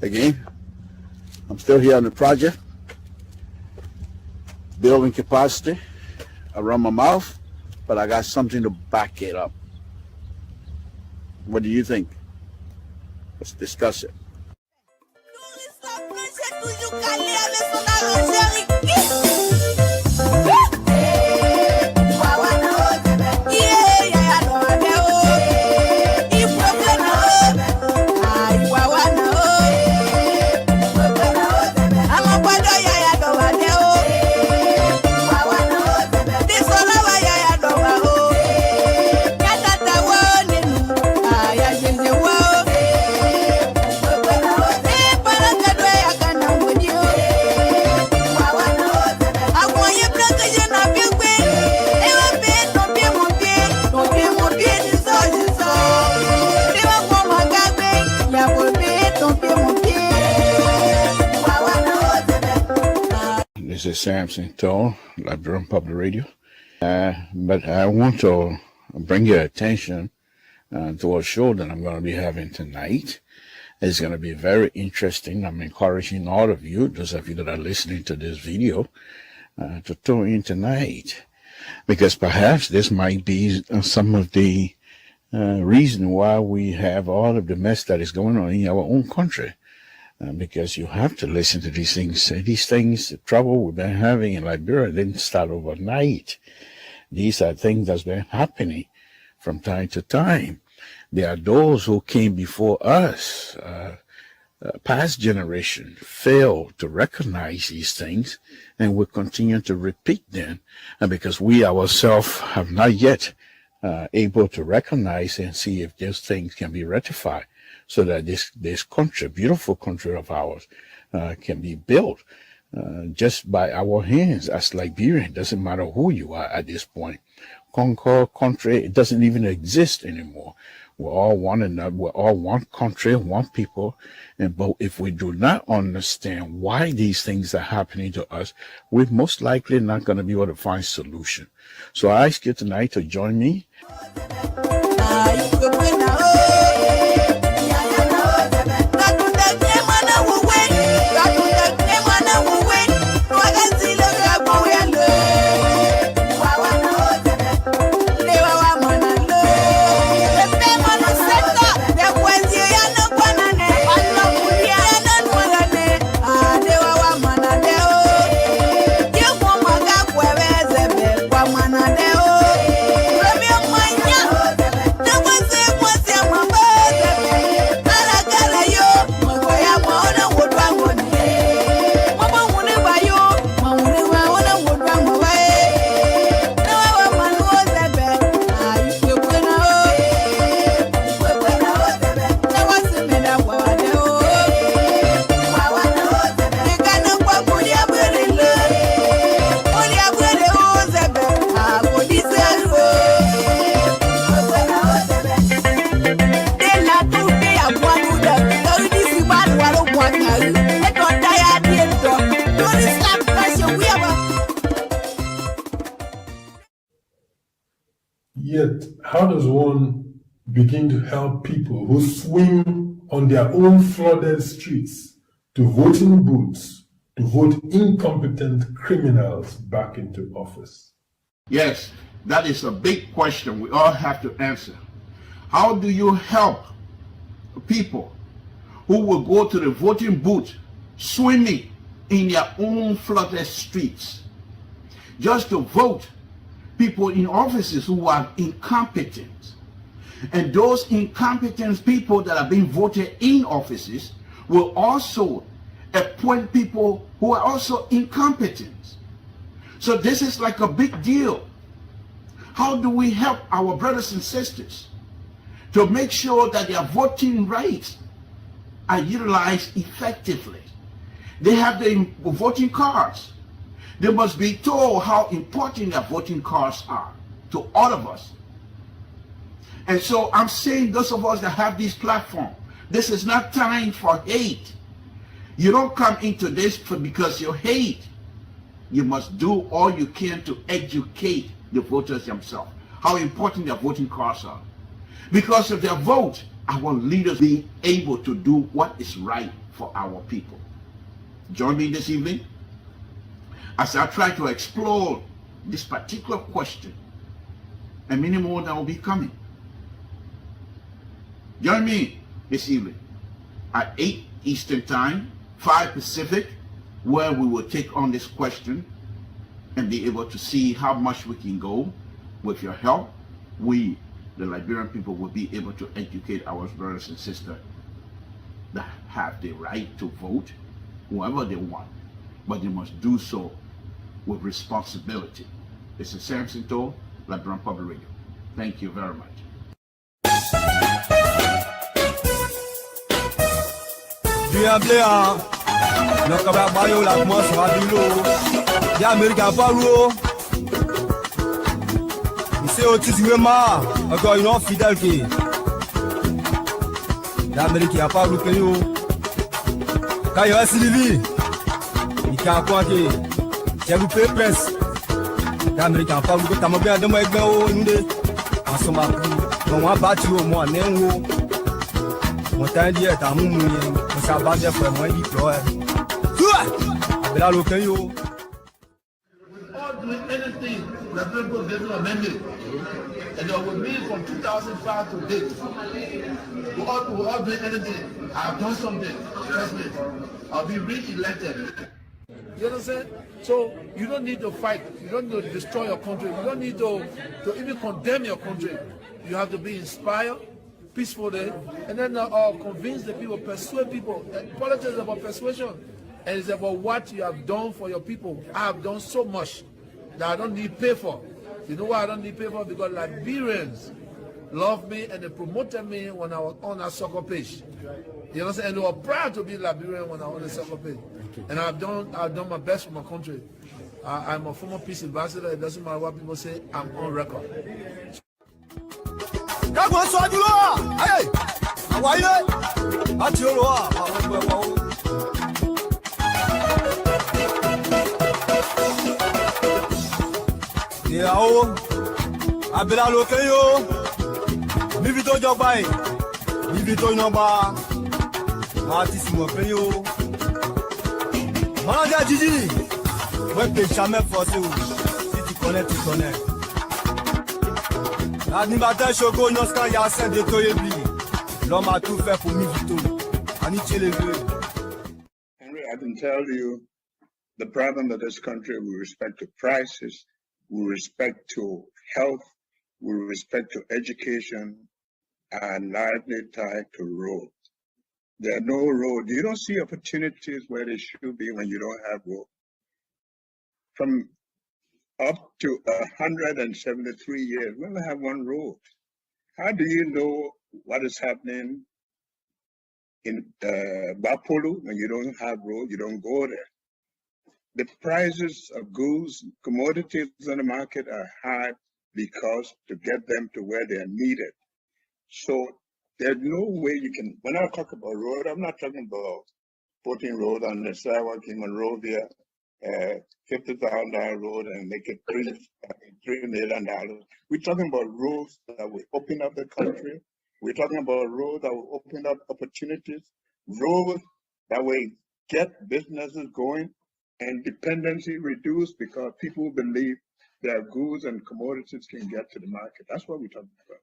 Again, I'm still here on the project, building capacity around my mouth, but I got something to back it up. What do you think? Let's discuss it. This is Samson Toll, Liberian Public Radio. But I want to bring your attention to a show that I'm going to be having tonight. It's going to be very interesting. I'm encouraging all of you, those of you that are listening to this video, to tune in tonight, because perhaps this might be some of the reason why we have all of the mess that is going on in our own country. Because you have to listen to these things. These things, the trouble we've been having in Liberia didn't start overnight. These are things that's been happening from time to time. There are those who came before us, past generation, failed to recognize these things, and will continue to repeat them. And because we ourselves have not yet able to recognize and see if these things can be rectified, so that this country, beautiful country of ours, can be built just by our hands as Liberian. It doesn't matter who you are at this point. Concord country, it doesn't even exist anymore. We're all one another. We're all one country, one people. But if we do not understand why these things are happening to us, we're most likely not going to be able to find solution. So I ask you tonight to join me. Yet, how does one begin to help people who swim on their own flooded streets to voting booths to vote incompetent criminals back into office? Yes, that is a big question we all have to answer. How do you help people who will go to the voting booth swimming in their own flooded streets just to vote people in offices who are incompetent? And those incompetent people that are being voted in offices will also appoint people who are also incompetent. So this is like a big deal. How do we help our brothers and sisters to make sure that their voting rights are utilized effectively? They have the voting cards. They must be told how important their voting cards are to all of us. And so I'm saying those of us that have this platform, this is not time for hate. You don't come into this because you hate. You must do all you can to educate the voters themselves, how important their voting cards are. Because of their vote, our leaders be able to do what is right for our people. Join me this evening as I try to explore this particular question and many more that will be coming. Join me this evening at 8 Eastern Time, 5 Pacific, where we will take on this question and be able to see how much we can go. With your help, we, the Liberian people, will be able to educate our brothers and sisters that have the right to vote whoever they want, but they must do so with responsibility. This is Samson Toll, Liberian Public Radio. Thank you very much. C'est autisiquement encore une autre fidèle qui l'Amérique n'a pas loupé yo. Quand il reste Sylvie, il a encore qui j'ai loupé presse. L'Amérique n'a pas loupé. T'as mon bien de moi avec moi nous deux. En ce moment, on va battre au moins néo. Mon temps dit est à mon mouillé. On s'est battu pour moi il pleure. Toi, là loupé yo. Doing anything that people get amended, and with me from 2005 to date, we're all doing anything. I've done something. Trust me, I'll be re-elected. You understand? So you don't need to fight. You don't need to destroy your country. You don't need to even condemn your country. You have to be inspired, peacefully, and then convince the people, persuade people. Politics is about persuasion, and it's about what you have done for your people. I have done so much that I don't need pay for. You know why I don't need pay for? Because Liberians love me and they promoted me when I was on a soccer page. You understand? And they were proud to be Liberian when I was on the soccer page. And I've done my best for my country. I'm a former peace ambassador. It doesn't matter what people say. I'm on record. Yao, abela lokeyo, bivito jogbai, bivito noba, artiste mo peyo. Manager Gigi, ouais que jamais forcé ou, si tu connais, tu connais. L'animateur Choco Noska Yassen de Toyebi, l'homme a tout fait pour Mivito, Aniche les deux. Henry, I can tell you the problem of this country with respect to prices, with respect to health, with respect to education, and largely tied to roads. There are no roads. You don't see opportunities where they should be when you don't have roads. From up to 173 years, we only have one road. How do you know what is happening in Bapolu when you don't have roads? You don't go there. The prices of goods, commodities on the market are high because to get them to where they are needed. So there's no way you can, when I talk about road, I'm not talking about putting road on the sidewalk in Monrovia, $50,000 road and make it $3 million. We're talking about roads that will open up the country. We're talking about roads that will open up opportunities, roads that will get businesses going, and dependency reduced because people believe their goods and commodities can get to the market. That's what we're talking about.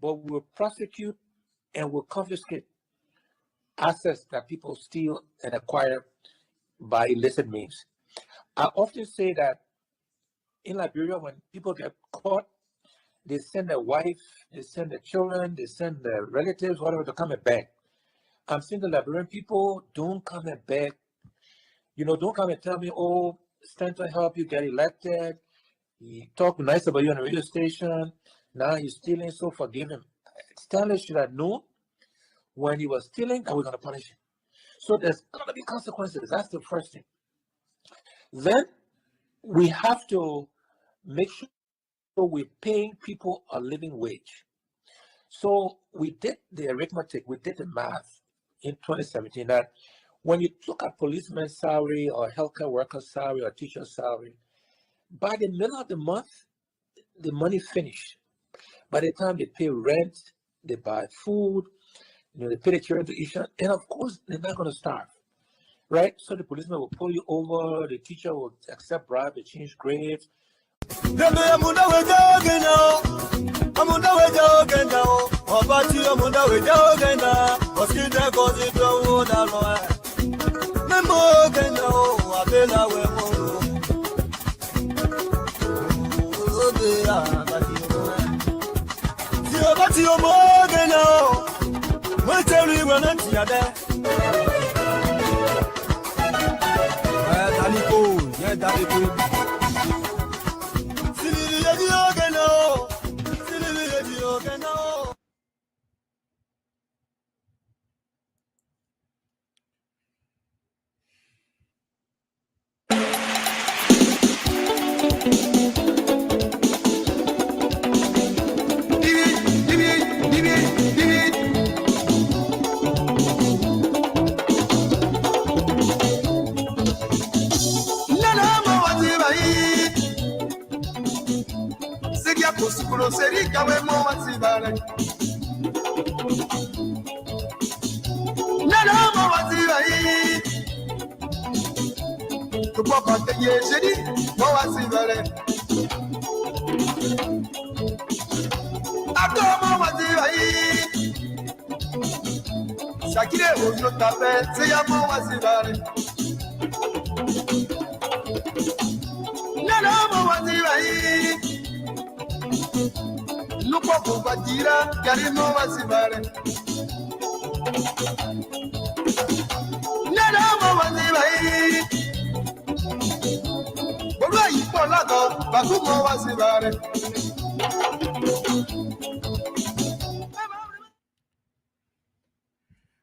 But we'll prosecute and will confiscate assets that people steal and acquire by illicit means. I often say that in Liberia, when people get caught, they send their wife, they send their children, they send their relatives, whatever, to come and beg. I'm saying the Liberian people, don't come and beg. You know, don't come and tell me, oh, stand to help you get elected. He talk nice about you on the radio station. Now he's stealing, so forgive him. Stanley should have known when he was stealing that we're going to punish him. So there's going to be consequences. That's the first thing. Then we have to make sure we're paying people a living wage. So we did the arithmetic, we did the math in 2017 that when you look at policeman's salary or healthcare worker's salary or teacher's salary, by the middle of the month, the money finished. By the time they pay rent, they buy food, they pay the children tuition, and of course, they're not going to starve, right? So the policeman will pull you over, the teacher will accept bribe, they change grades.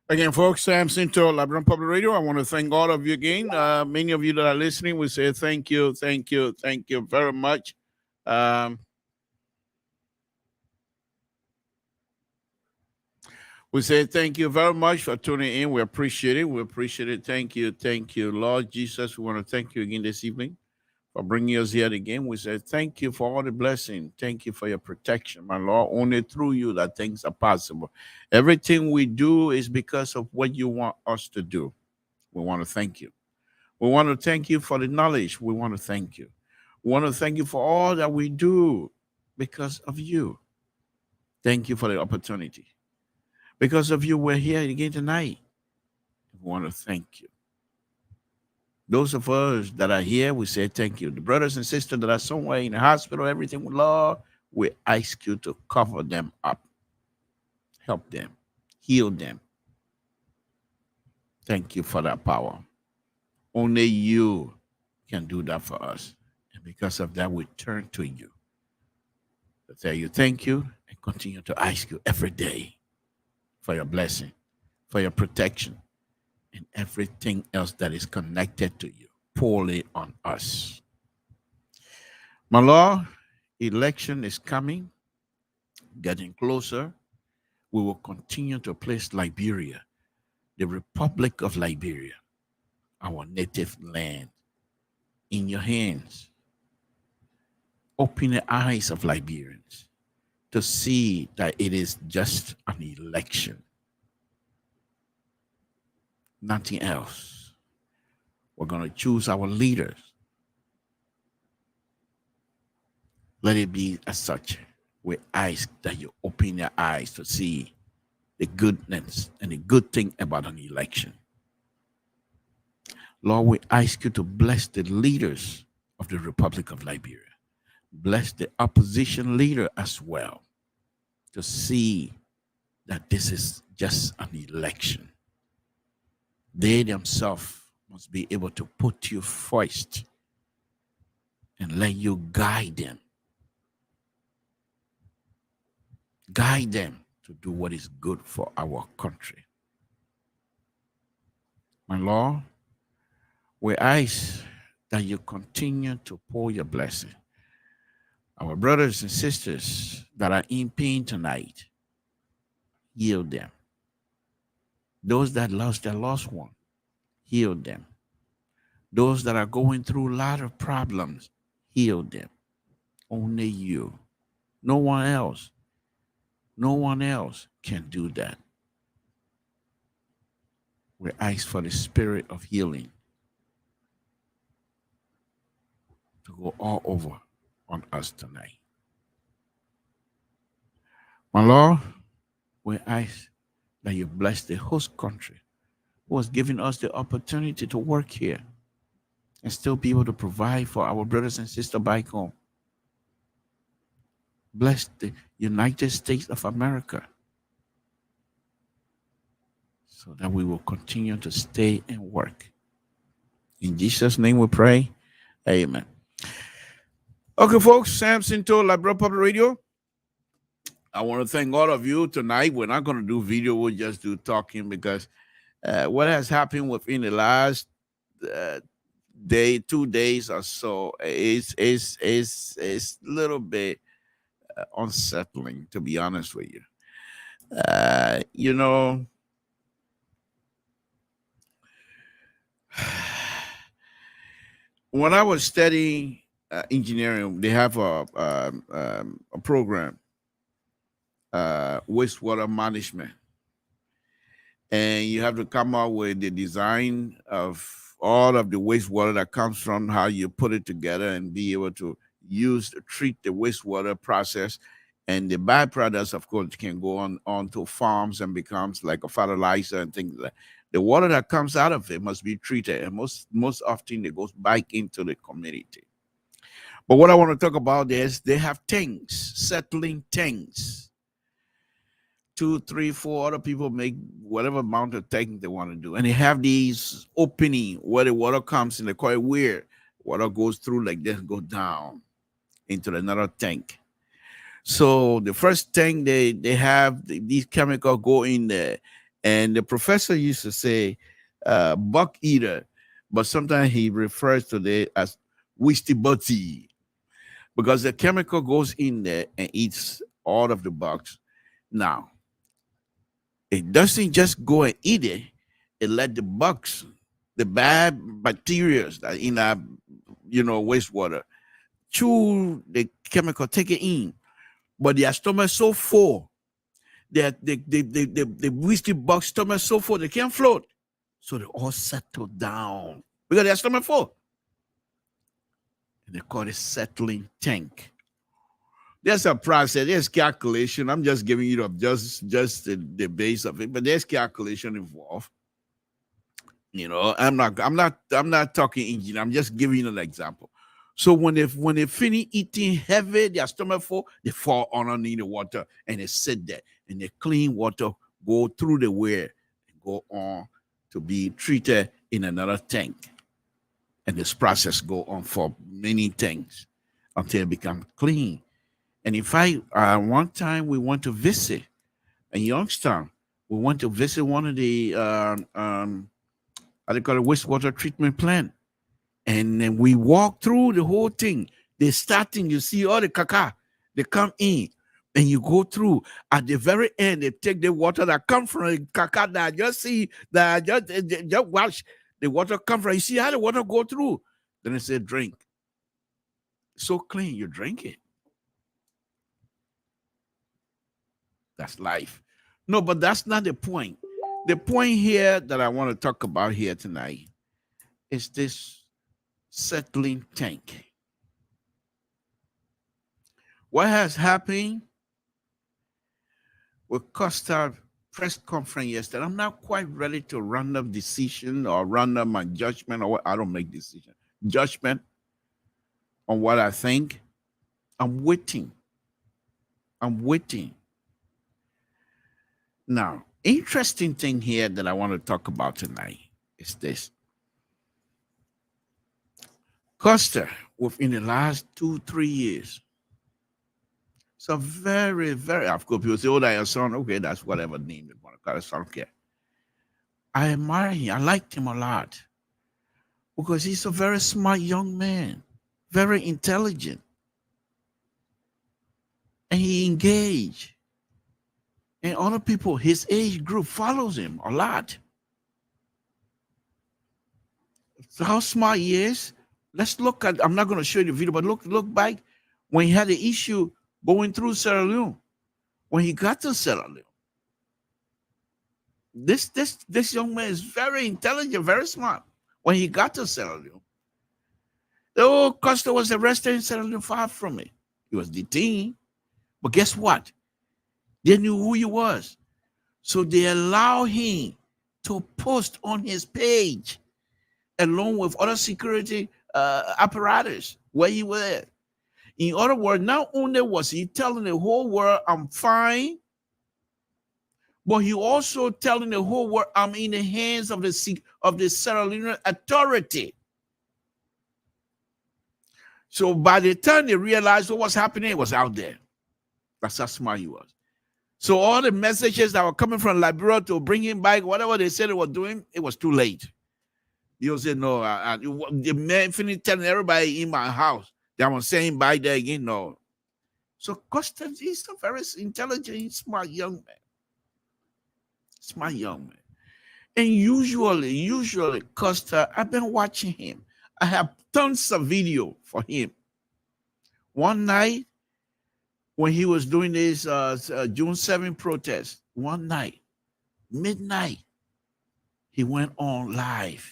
Again, folks, Samson to Labrador Public Radio. I want to thank all of you again. Many of you that are listening, we say thank you very much. We say thank you very much for tuning in. We appreciate it. We appreciate it. Thank you, Lord Jesus. We want to thank you again this evening for bringing us here again. We say thank you for all the blessing. Thank you for your protection, my Lord. Only through you that things are possible. Everything we do is because of what you want us to do. We want to thank you. We want to thank you for the knowledge. We want to thank you. We want to thank you for all that we do because of you. Thank you for the opportunity. Because of you, we're here again tonight. We want to thank you. Those of us that are here, we say thank you. The brothers and sisters that are somewhere in the hospital, everything, Lord, we ask you to cover them up. Help them. Heal them. Thank you for that power. Only you can do that for us. And because of that, we turn to you. To tell you thank you and continue to ask you every day for your blessing, for your protection, and everything else that is connected to you. Pour it on us. My Lord, election is coming, getting closer. We will continue to place Liberia, the Republic of Liberia, our native land, in your hands. Open the eyes of Liberians to see that it is just an election. Nothing else. We're going to choose our leaders. Let it be as such. We ask that you open your eyes to see the goodness and the good thing about an election. Lord, we ask you to bless the leaders of the Republic of Liberia. Bless the opposition leader as well, to see that this is just an election. They themselves must be able to put you first and let you guide them. guide them to do what is good for our country. My Lord, we ask that you continue to pour your blessing. Our brothers and sisters that are in pain tonight, heal them. Those that lost their loved one, heal them. Those that are going through a lot of problems, heal them. Only you. No one else. No one else can do that. We ask for the spirit of healing to go all over on us tonight. My Lord, we ask that you bless the host country who has given us the opportunity to work here and still be able to provide for our brothers and sisters back home. Bless the United States of America so that we will continue to stay and work. In Jesus' name we pray. Amen. Okay, folks, Samson told LPR Public Radio. I want to thank all of you tonight. We're not going to do video. We'll just do talking because what has happened within the last day, 2 days or so is a little bit unsettling, to be honest with you. You know, when I was studying engineering, they have a program, wastewater management, and you have to come up with the design of all of the wastewater that comes from how you put it together and be able to treat the wastewater process, and the byproducts, of course, can go on to farms and becomes like a fertilizer and things like that. The water that comes out of it must be treated, and most often it goes back into the community. But what I want to talk about is they have tanks, settling tanks. 2, 3, 4 other people make whatever amount of tank they want to do, and they have these opening where the water comes in the quite weird. Water goes through like this, go down into another tank. So the first tank they have these chemicals go in there, and the professor used to say buck eater, but sometimes he refers to it as wisty butty, because the chemical goes in there and eats all of the bugs. Now, it doesn't just go and eat it; it let the bugs, the bad bacteria that in our wastewater, chew the chemical, take it in. But their stomach so full that the whiskey bugs stomach so full they can't float. So they all settle down because their stomach full. And they call it settling tank. There's a process, there's calculation. I'm just giving you just the base of it, but there's calculation involved. I'm not talking engineer. I'm just giving you an example. So when they finish eating heavy, their stomach full, they fall underneath the water and they sit there, and the clean water go through the weir and go on to be treated in another tank. And this process go on for many tanks until it becomes clean. And in fact, one time we went to visit in Youngstown. We went to visit one of the how they call it, wastewater treatment plant. And then we walk through the whole thing. They're starting, you see all the caca, they come in, and you go through. At the very end, they take the water that come from the caca that just see that just watch the water come from. You see how the water go through. Then they say drink. So clean, you drink it. That's life. No, but that's not the point. The point here that I want to talk about here tonight is this settling tank. What has happened with Costa press conference yesterday? I'm not quite ready to run up decision or run up my judgment, or what. I don't make decision. Judgment on what I think. I'm waiting. Now, interesting thing here that I want to talk about tonight is this. Costa, within the last 2-3 years, So very, very, of course, people say, oh, that's your son. Okay, that's whatever name you want to call it. I don't care. I admire him. I liked him a lot because he's a very smart young man, very intelligent. And he engaged. And other people, his age group, follows him a lot. So how smart he is. Let's look at, I'm not going to show you the video, but look back when he had the issue going through Sierra Leone. When he got to Sierra Leone. This young man is very intelligent, very smart. When he got to Sierra Leone, the old Costa was arrested in Sierra Leone, far from it. He was detained. But guess what? They knew who he was. So they allowed him to post on his page along with other security apparatus where he was. In other words, not only was he telling the whole world, I'm fine, but he also telling the whole world, I'm in the hands of the Sierra Leone authority. So by the time they realized what was happening, it was out there. That's how smart he was. So all the messages that were coming from Liberia to bring him back, whatever they said they were doing, it was too late. You say, no, the man finished telling everybody in my house that I was saying back there again, no. So Costa is a very intelligent, smart young man. Smart young man. And usually Costa, I've been watching him. I have tons of video for him. One night, when he was doing this June 7 protest, one night, midnight, he went on live.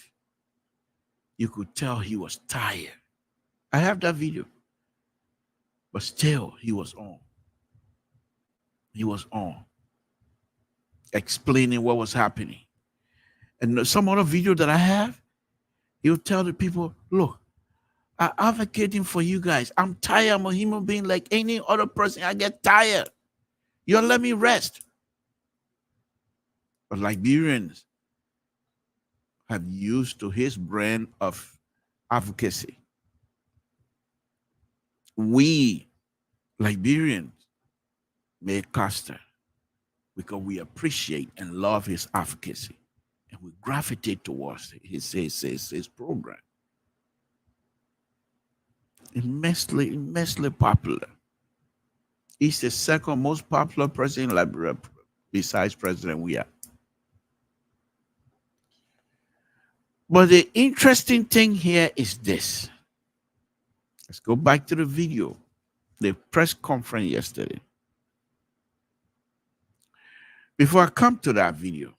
You could tell he was tired. I have that video. But still, he was on. He was on. Explaining what was happening. And some other video that I have, he'll tell the people, look, I'm advocating for you guys. I'm tired. I'm a human being like any other person. I get tired. You let me rest. But Liberians have used to his brand of advocacy. We, Liberians, made Costa because we appreciate and love his advocacy. And we gravitate towards his program. Immensely popular. He's the second most popular president in Liberia besides President Weah. But the interesting thing here is this. Let's go back to the video, the press conference yesterday. Before I come to that video,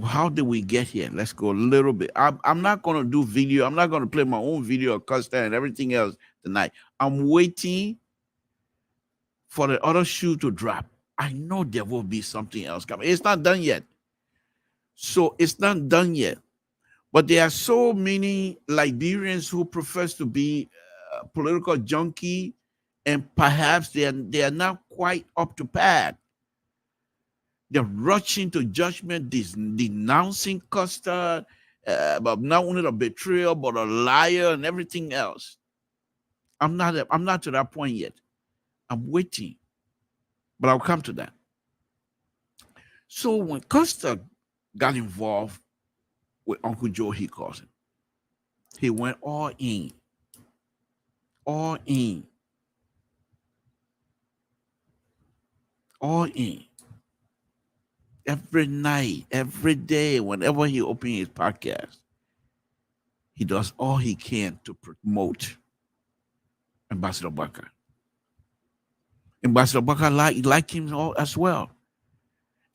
how did we get here? Let's go a little bit. I'm not going to do video. I'm not going to play my own video of Costa and everything else tonight. I'm waiting for the other shoe to drop. I know there will be something else coming. It's not done yet. So it's not done yet. But there are so many Liberians who profess to be political junkie, and perhaps they are not quite up to par. They're rushing to judgment, denouncing Costa, but not only the betrayal, but a liar and everything else. I'm not to that point yet. I'm waiting, but I'll come to that. So when Costa got involved with Uncle Joe, he calls him, he went all in. All in. All in. Every night, every day, whenever he opens his podcast, he does all he can to promote Ambassador Baka. Ambassador Baka like him all as well.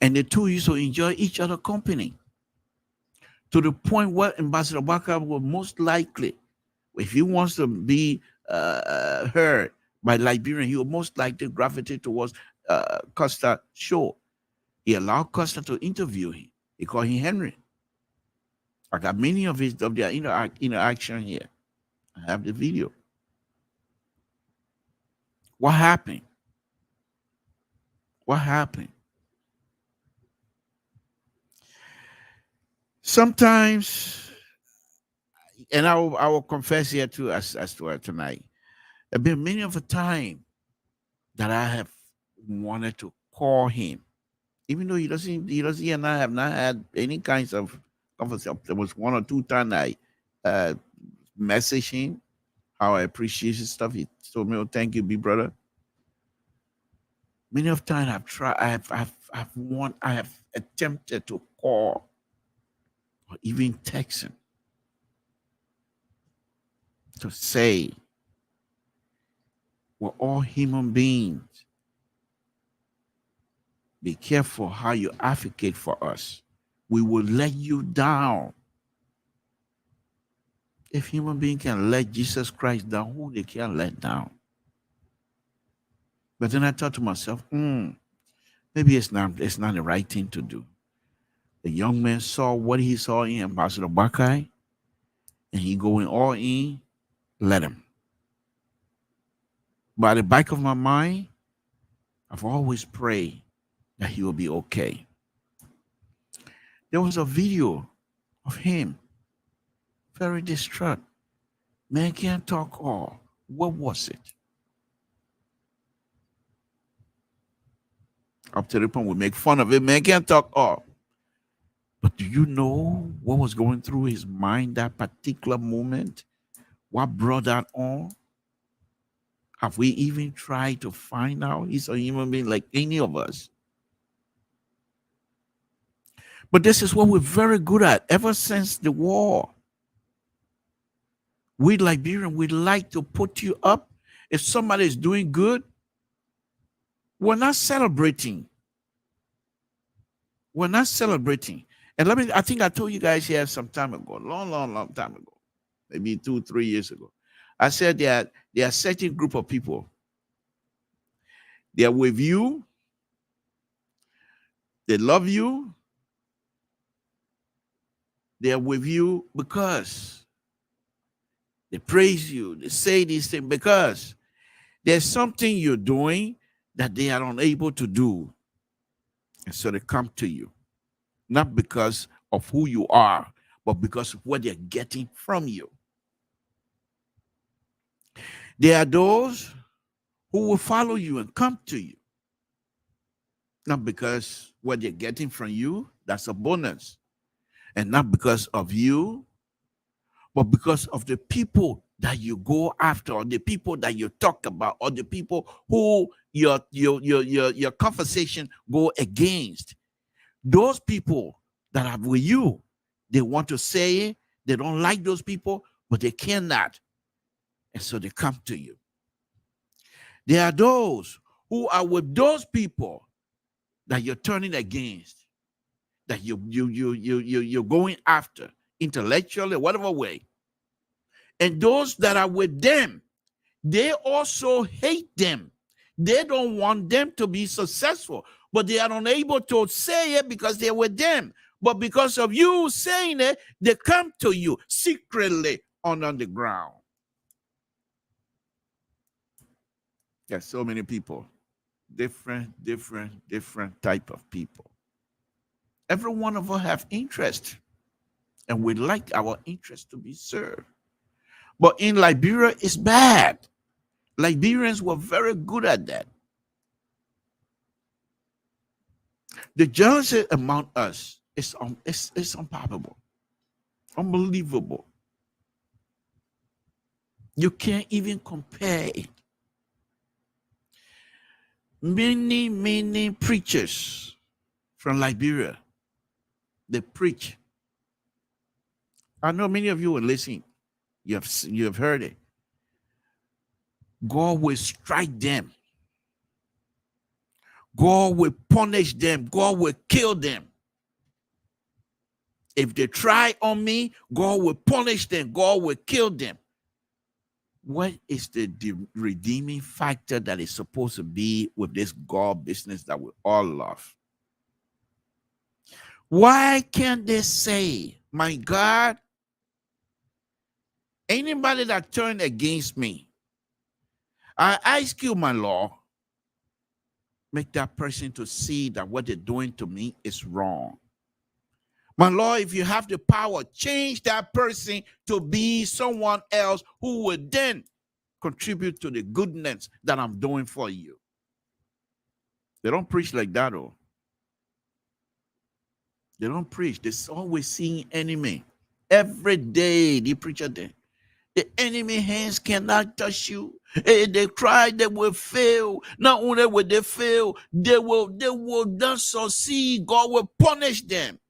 And the two used to enjoy each other's company. To the point where Ambassador Baka will most likely, if he wants to be heard by Liberian, he will most likely gravitate towards Costa's show. He allowed Costa to interview him. He called him Henry. I got many of their interaction here. I have the video. What happened? What happened? Sometimes, and I will confess here too, as to tonight, there have been many of a time that I have wanted to call him, even though he and I have not had any kinds of conversation. There was one or two times I messaged him how I appreciate his stuff. He told me, "Oh, thank you, big brother." Many of times I've tried, I have attempted to call or even text him to say, we're all human beings. Be careful how you advocate for us. We will let you down. If human beings can let Jesus Christ down, who they can let down? But then I thought to myself, maybe it's not the right thing to do. The young man saw what he saw in Ambassador Bakai, and he going all in, let him. By the back of my mind, I've always prayed that he will be okay. There was a video of him, very distraught. Man can't talk all. What was it? Up to the point we make fun of it. Man can't talk all. But do you know what was going through his mind that particular moment? What brought that on? Have we even tried to find out? He's a human being like any of us. But this is what we're very good at ever since the war. We Liberians, we like to put you up. If somebody is doing good, we're not celebrating. We're not celebrating. And I think I told you guys here some time ago, long time ago, maybe 2-3 years ago. I said that there are a certain group of people. They are with you. They love you. They are with you because they praise you. They say these things because there's something you're doing that they are unable to do. And so they come to you. Not because of who you are, but because of what they're getting from you. There are those who will follow you and come to you. Not because what they're getting from you, that's a bonus. And not because of you, but because of the people that you go after, or the people that you talk about, or the people who your conversation go against. Those people that are with you, they want to say it, they don't like those people, but they cannot. And so they come to you. There are those who are with those people that you're turning against, that you're going after intellectually, whatever way. And those that are with them, they also hate them. They don't want them to be successful, but they are unable to say it because they're with them. But because of you saying it, they come to you secretly on the ground. There's so many people, different type of people. Every one of us have interest, and we like our interest to be served. But in Liberia, it's bad. Liberians were very good at that. The jealousy among us is unpalpable, unbelievable. You can't even compare it. Many preachers from Liberia, they preach. I know many of you are listening. You have heard it. God will strike them. God will punish them. God will kill them. If they try on me, God will punish them. God will kill them. What is the redeeming factor that is supposed to be with this God business that we all love? Why can't they say, my God, anybody that turned against me, I ask you, my Lord, make that person to see that what they're doing to me is wrong. My Lord, if you have the power, change that person to be someone else who would then contribute to the goodness that I'm doing for you. They don't preach like that, oh. They don't preach. They're always seeing enemy. Every day, the preacher there. The enemy hands cannot touch you. They cry, they will fail. Not only will they fail, they will not succeed. God will punish them.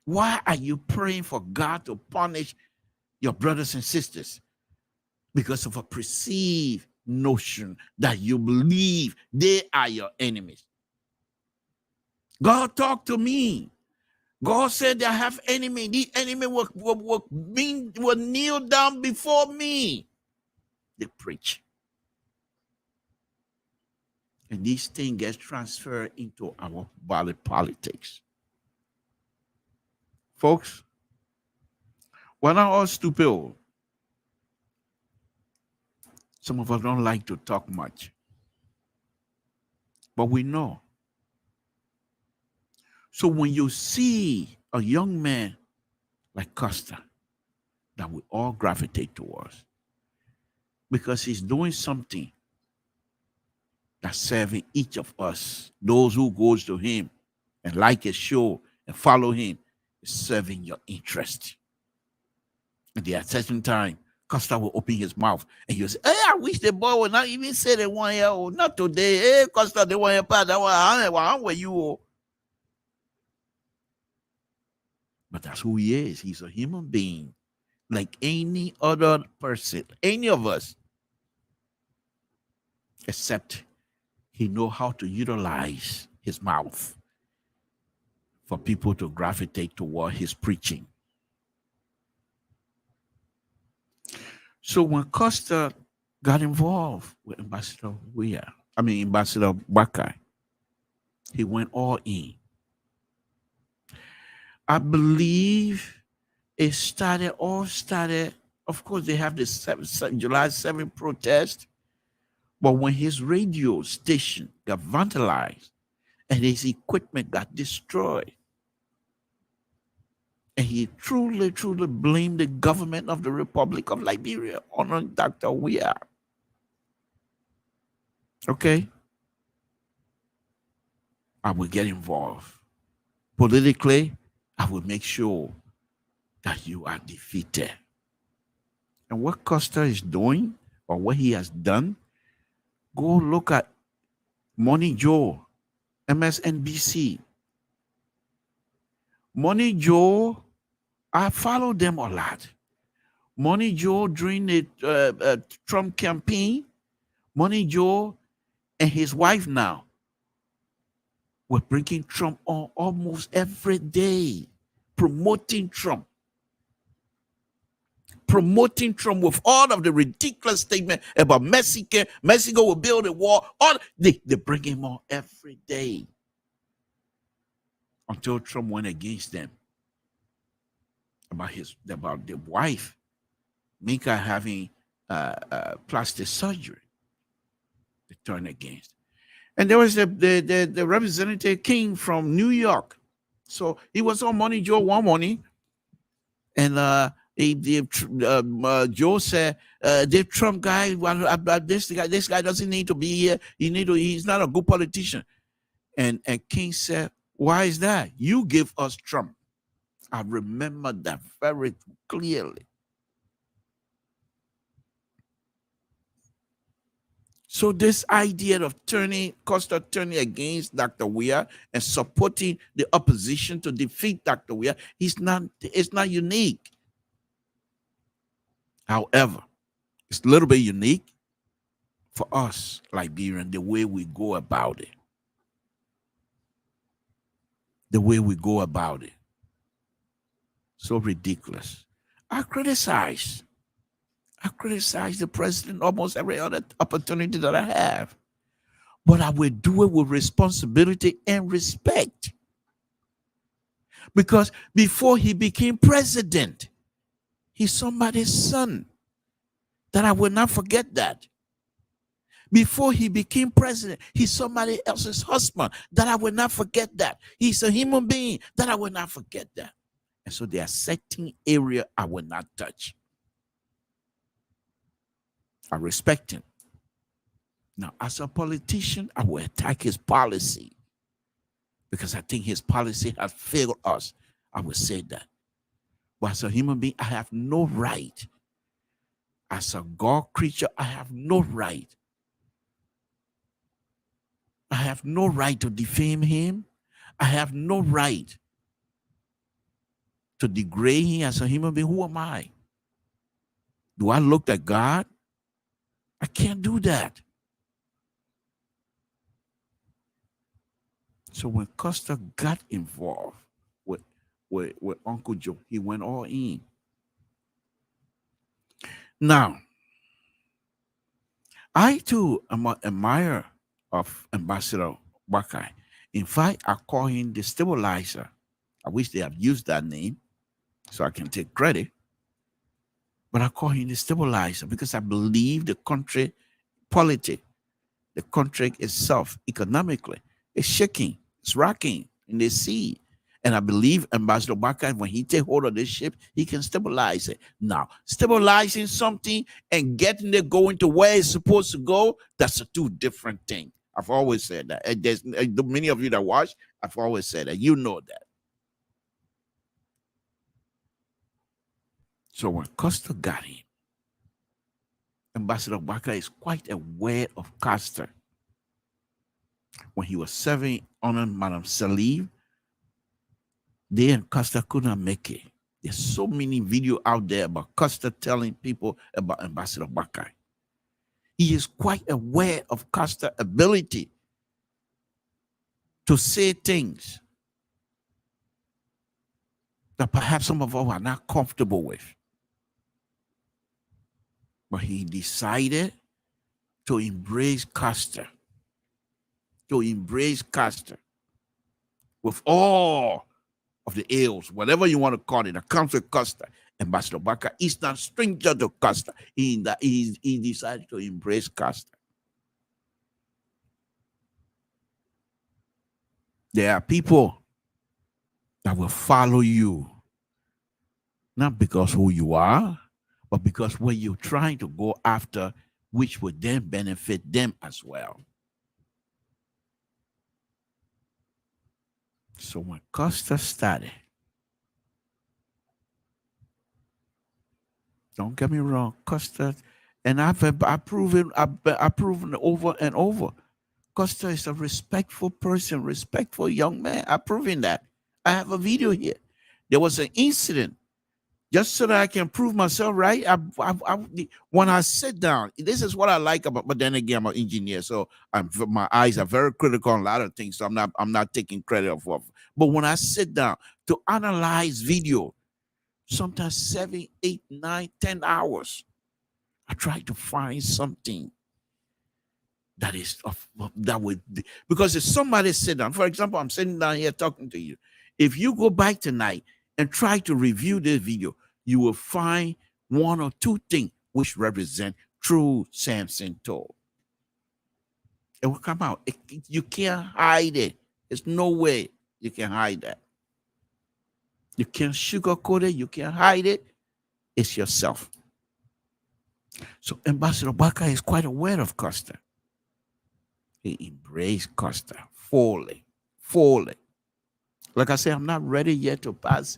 Why are you praying for God to punish your brothers and sisters? Because of a perceived notion that you believe they are your enemies. God talked to me. God said, I have enemy. The enemy will kneel down before me. They preach. And these things get transferred into our body politics. Folks, we're not all stupid. Some of us don't like to talk much. But we know. So when you see a young man like Costa, that we all gravitate towards, because he's doing something that's serving each of us, those who goes to him and like his show and follow him, is serving your interest. And at a certain time, Costa will open his mouth and you'll say, hey, I wish the boy would not even say the 1 year old. Not today. Hey, Costa, the 1 year part, that one, how were you? But that's who he is. He's a human being like any other person, any of us, except he knows how to utilize his mouth for people to gravitate toward his preaching. So when Costa got involved with Ambassador Bakai, he went all in. I believe it all started, of course, they have this July 7th protest, but when his radio station got vandalized and his equipment got destroyed, and he truly, truly blamed the government of the Republic of Liberia on Dr. Weah. Okay? I will get involved. Politically, I will make sure that you are defeated. And what Costa is doing, or what he has done, go look at Money Joe, MSNBC. Money Joe, I follow them a lot. Money Joe during the Trump campaign, Money Joe and his wife now were bringing Trump on almost every day, promoting Trump with all of the ridiculous statements about Mexico will build a wall. They bring him on every day until Trump went against them about the wife, Mika, having plastic surgery. They turned against. And there was the representative King from New York. So he was on Money Joe one morning, and Joe said, the Trump guy, this guy doesn't need to be here. He's not a good politician. And King said, why is that? You give us Trump. I remember that very clearly. So this idea of Costa turning against Dr. Weah and supporting the opposition to defeat Dr. Weah, it's not unique. However, it's a little bit unique for us, Liberian, the way we go about it. The way we go about it. So ridiculous. I criticize the president almost every other opportunity that I have. But I will do it with responsibility and respect. Because before he became president, he's somebody's son. That I will not forget that. Before he became president, he's somebody else's husband. That I will not forget that. He's a human being. That I will not forget that. And so there are certain areas I will not touch. I respect him. Now, as a politician, I will attack his policy because I think his policy has failed us. I will say that. But as a human being, I have no right. As a God creature, I have no right. I have no right to defame him. I have no right to degrade him as a human being. Who am I? Do I look like God? I can't do that. So when Costa got involved with Uncle Joe, he went all in. Now, I too am an admirer of Ambassador Bakai. In fact, I call him the stabilizer. I wish they have used that name so I can take credit. But I call him the stabilizer because I believe the country politics, the country itself economically is shaking, it's rocking in the sea. And I believe Ambassador Bakai, when he take hold of this ship, he can stabilize it. Now, stabilizing something and getting it going to where it's supposed to go, that's a two different thing. I've always said that. And there's many of you that watch, I've always said that. You know that. So when Costa got him, Ambassador Bakai is quite aware of Costa. When he was serving under Madame Saliv, they and Costa could not make it. There's so many videos out there about Costa telling people about Ambassador Bakai. He is quite aware of Costa's ability to say things that perhaps some of us are not comfortable with. But he decided to embrace Costa. To embrace Costa with all of the ills, whatever you want to call it, that comes with Costa. Ambassador Bakai is not stranger to Costa. He decided to embrace Costa. There are people that will follow you, not because who you are, but because what you're trying to go after, which would then benefit them as well. So when Costa started, don't get me wrong, Costa, and I've proven over and over, Costa is a respectful person, respectful young man. I've proven that. I have a video here. There was an incident, just so that I can prove myself right. When I sit down, this is what I like about. But then again, I'm an engineer, so my eyes are very critical on a lot of things. So I'm not taking credit of what. But when I sit down to analyze video, sometimes 7, 8, 9, 10 hours, I try to find something that is that would, because if somebody sit down, for example, I'm sitting down here talking to you. If you go back tonight and try to review this video, you will find one or two things which represent true Samson told. It will come out. You can't hide it. There's no way you can hide that. You can't sugarcoat it. You can't hide it. It's yourself. So Ambassador Bakai is quite aware of Costa. He embraced Costa fully. Like I said, I'm not ready yet to pass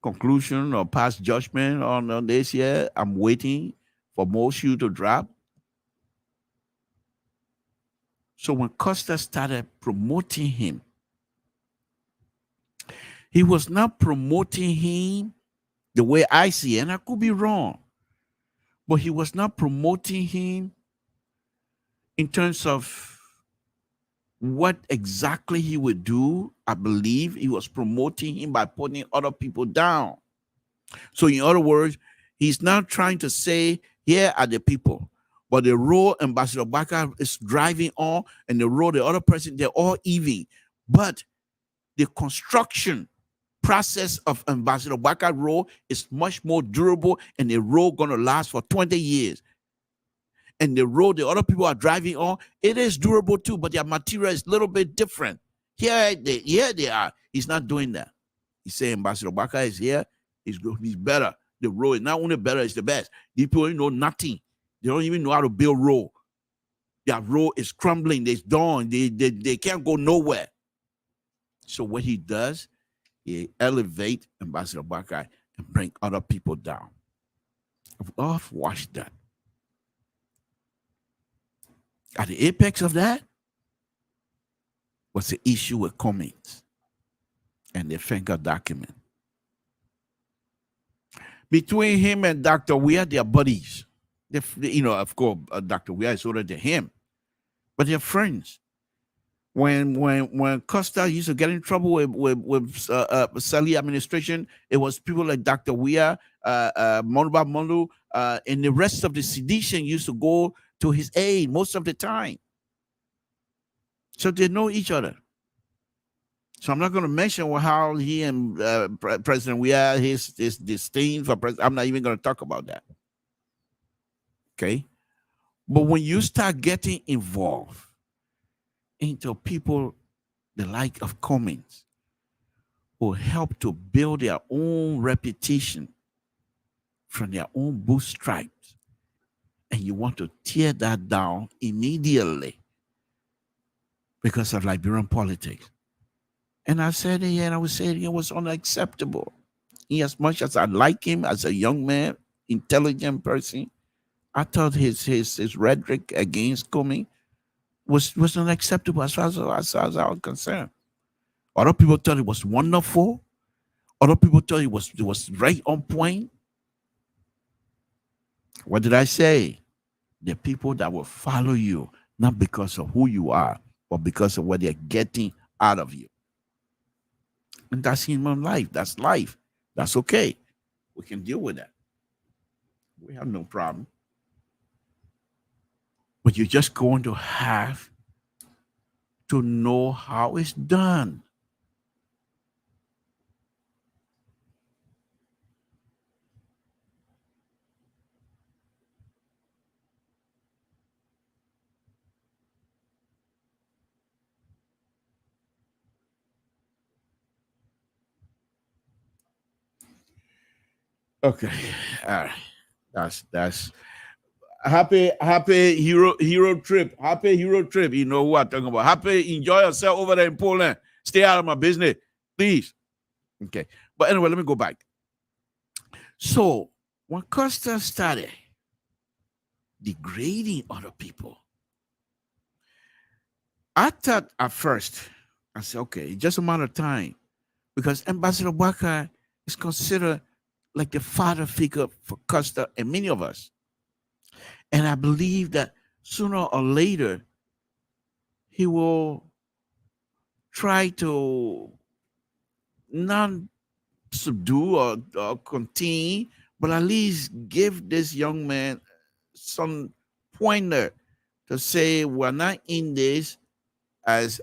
conclusion or pass judgment on this yet. I'm waiting for more shoe to drop. So when Costa started promoting him, he was not promoting him the way I see it, and I could be wrong, but he was not promoting him in terms of what exactly he would do. I believe he was promoting him by putting other people down. So in other words, he's not trying to say, here are the people, but the role Ambassador Bakai is driving on and the role the other person, they're all even. But the construction process of Ambassador Bakai role is much more durable, and the role going to last for 20 years. And the road the other people are driving on, it is durable too, but their material is a little bit different. Here they are. He's not doing that. He's saying Ambassador Bakai is here. He's better. The road is not only better, it's the best. These people know nothing. They don't even know how to build road. Their road is crumbling. It's done. They can't go nowhere. So what he does, he elevate Ambassador Bakai and bring other people down. I've all watched that. At the apex of that was the issue with Cummings and the finger document. Between him and Dr. Weir, they're buddies. Of course, Dr. Weir is older than him, but they're friends. When Costa used to get in trouble with Sali administration, it was people like Dr. Weir, Monuba Molu, and the rest of the sedition used to go to his aid most of the time. So they know each other. So I'm not going to mention how he and President Weir, his disdain for president. I'm not even going to talk about that. Okay? But when you start getting involved into people the like of Cummings, who help to build their own reputation from their own bootstraps, and you want to tear that down immediately because of Liberian politics. And I said it, and I was saying it was unacceptable. In as much as I like him as a young man, intelligent person, I thought his rhetoric against Cummings was unacceptable as far as I was concerned. Other people thought it was wonderful. Other people thought it was right on point. What did I say? The people that will follow you, not because of who you are, but because of what they're getting out of you. And that's human life. That's life. That's okay. We can deal with that. We have no problem. But you're just going to have to know how it's done. Okay. All right. That's happy hero trip. Happy hero trip. You know what I'm talking about. Happy, enjoy yourself over there in Poland. Stay out of my business, please. Okay. But anyway, let me go back. So when Costa started degrading other people, I thought at first, I said, okay, it's just a matter of time, because Ambassador Bakai is considered like the father figure for Costa and many of us. And I believe that sooner or later, he will try to not subdue or contain, but at least give this young man some pointer to say, we're not in this as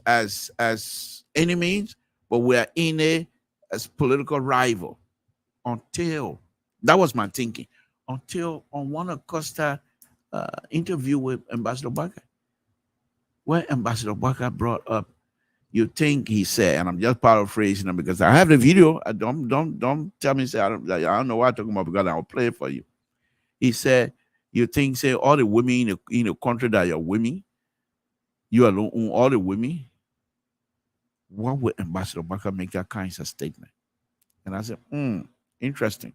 enemies, but we're in it as political rival. Until, that was my thinking, until on one of Costa interview with Ambassador Bakai, where Ambassador Bakai brought up, you think he said, and I'm just paraphrasing him because I have the video. Don't tell me, say I don't know what I'm talking about, because I'll play it for you. He said, you think, say, all the women in the country that you're women, you alone own all the women? Why would Ambassador Bakai make that kind of statement? And I said, interesting.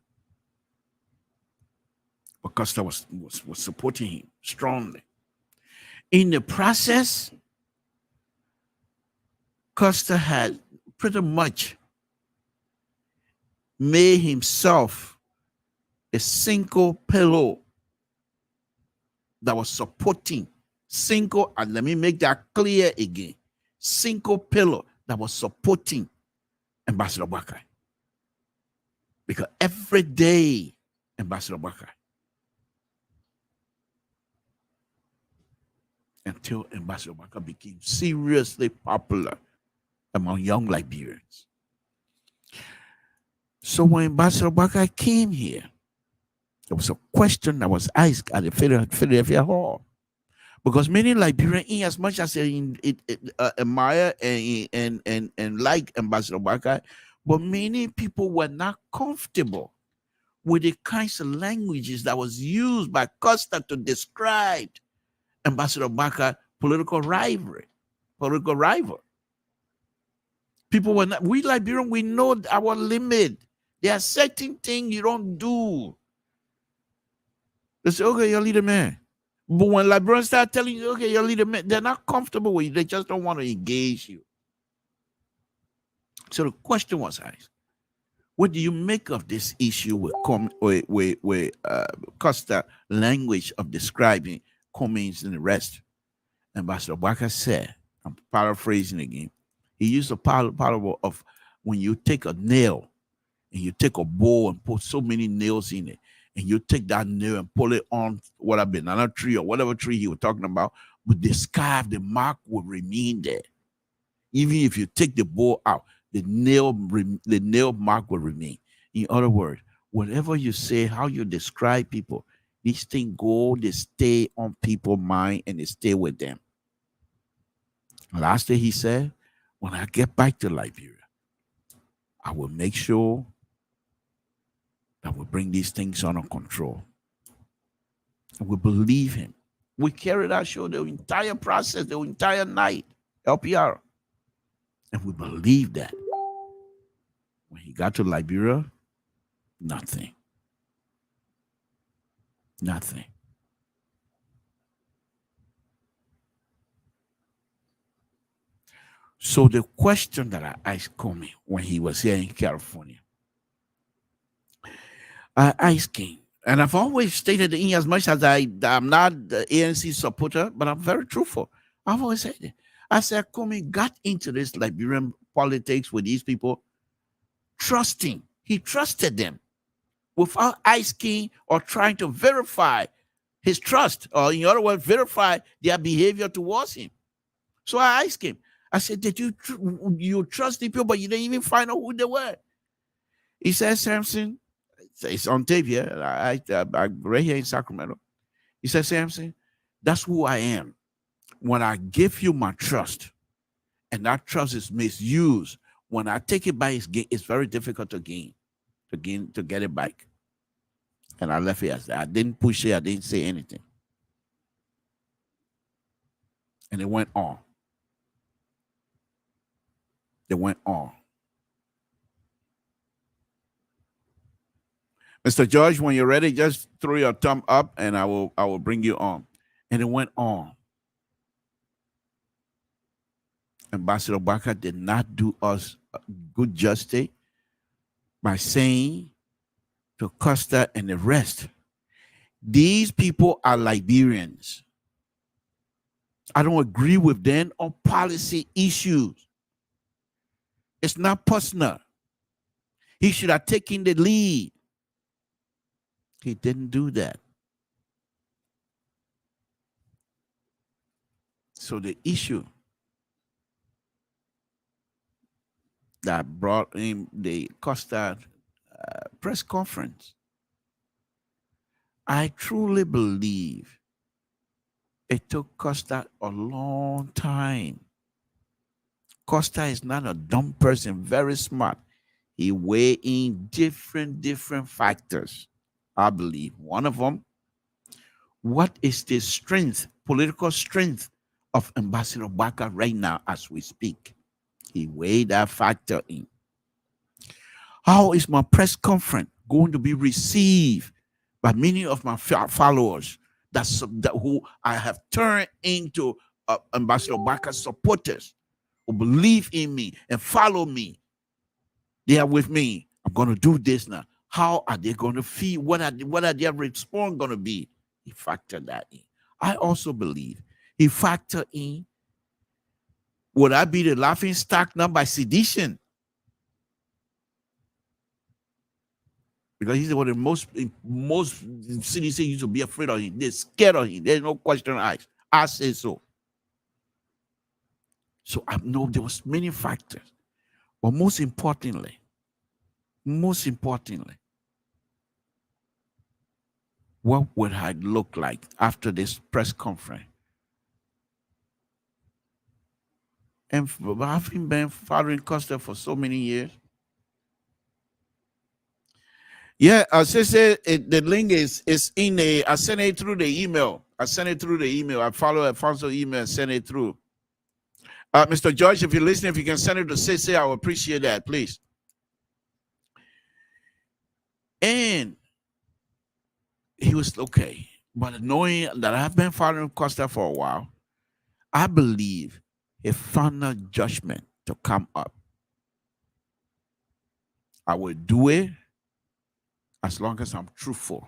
But Costa was supporting him strongly. In the process, Costa had pretty much made himself a single pillow that was supporting, and let me make that clear again, single pillow that was supporting Ambassador Bakai. Because every day, Ambassador Bakai, until Ambassador Bakai became seriously popular among young Liberians. So when Ambassador Bakai came here, there was a question that was asked at the Philadelphia Hall. Because many Liberians, in as much as they admire and like Ambassador Bakai, but many people were not comfortable with the kinds of languages that was used by Costa to describe Ambassador Barker political rival. People were not, we Liberians, we know our limit. There are certain things you don't do. They say, okay, you're leader man. But when Liberians start telling you, okay, you're leader man, they're not comfortable with you. They just don't want to engage you. So the question was asked, what do you make of this issue with Costa language of describing Cummings and the rest? Ambassador Barker said, I'm paraphrasing again, he used a parable of when you take a nail and you take a bowl and put so many nails in it, and you take that nail and pull it on another tree or whatever tree he was talking about, but the scarf, the mark will remain there. Even if you take the bowl out, the nail mark will remain. In other words, whatever you say, how you describe people, these things they stay on people's mind and they stay with them. Last day he said, when I get back to Liberia, I will make sure that we bring these things under control. And we believe him. We carried out show the entire process, the entire night, LPR. And we believe that. When he got to Liberia, nothing. Nothing. So the question that I asked Comey when he was here in California, I asked him, and I've always stated in as much as I'm not the ANC supporter, but I'm very truthful. I've always said it. I said, Comey got into this Liberian politics with these people, trusting. He trusted them without asking or trying to verify his trust, or in other words, verify their behavior towards him. So I asked him, I said, did you trust the people, but you didn't even find out who they were? He said, Samson, it's on tape here. I right here in Sacramento. He said, Samson, that's who I am. When I give you my trust, and that trust is misused, when I take it back, it's very difficult to get it back. And I left it. I didn't push it. I didn't say anything. And it went on. They went on. Mr. George, when you're ready, just throw your thumb up and I will bring you on. And it went on. Ambassador Barker did not do us good justice by saying to Costa and the rest, these people are Liberians. I don't agree with them on policy issues. It's not personal. He should have taken the lead. He didn't do that. So the issue that brought in the Costa press conference, I truly believe it took Costa a long time. Costa is not a dumb person, very smart. He weighed in different factors. I believe one of them, what is the strength, political strength of Ambassador Barker right now as we speak? He weighed that factor in. How is my press conference going to be received by many of my followers that who I have turned into Ambassador Barker supporters who believe in me and follow me? They are with me. I'm going to do this now. How are they going to feel? What are their response going to be? He factored that in. I also believe he factored in, would I be the laughing stock now by sedition? Because he's one of the most CDC used to be afraid of him. They're scared of him. There's no question asked. I say so. So I know there was many factors. But most importantly, what would I look like after this press conference? And having been following Costa for so many years. Yeah, as I said, the link is in I sent it through the email. I sent it through the email. I follow Alfonso's email and send it through. Mr. George, if you're listening, if you can send it to say, I would appreciate that, please. And he was okay. But knowing that I've been following Costa for a while, I believe a final judgment to come up. I will do it as long as I'm truthful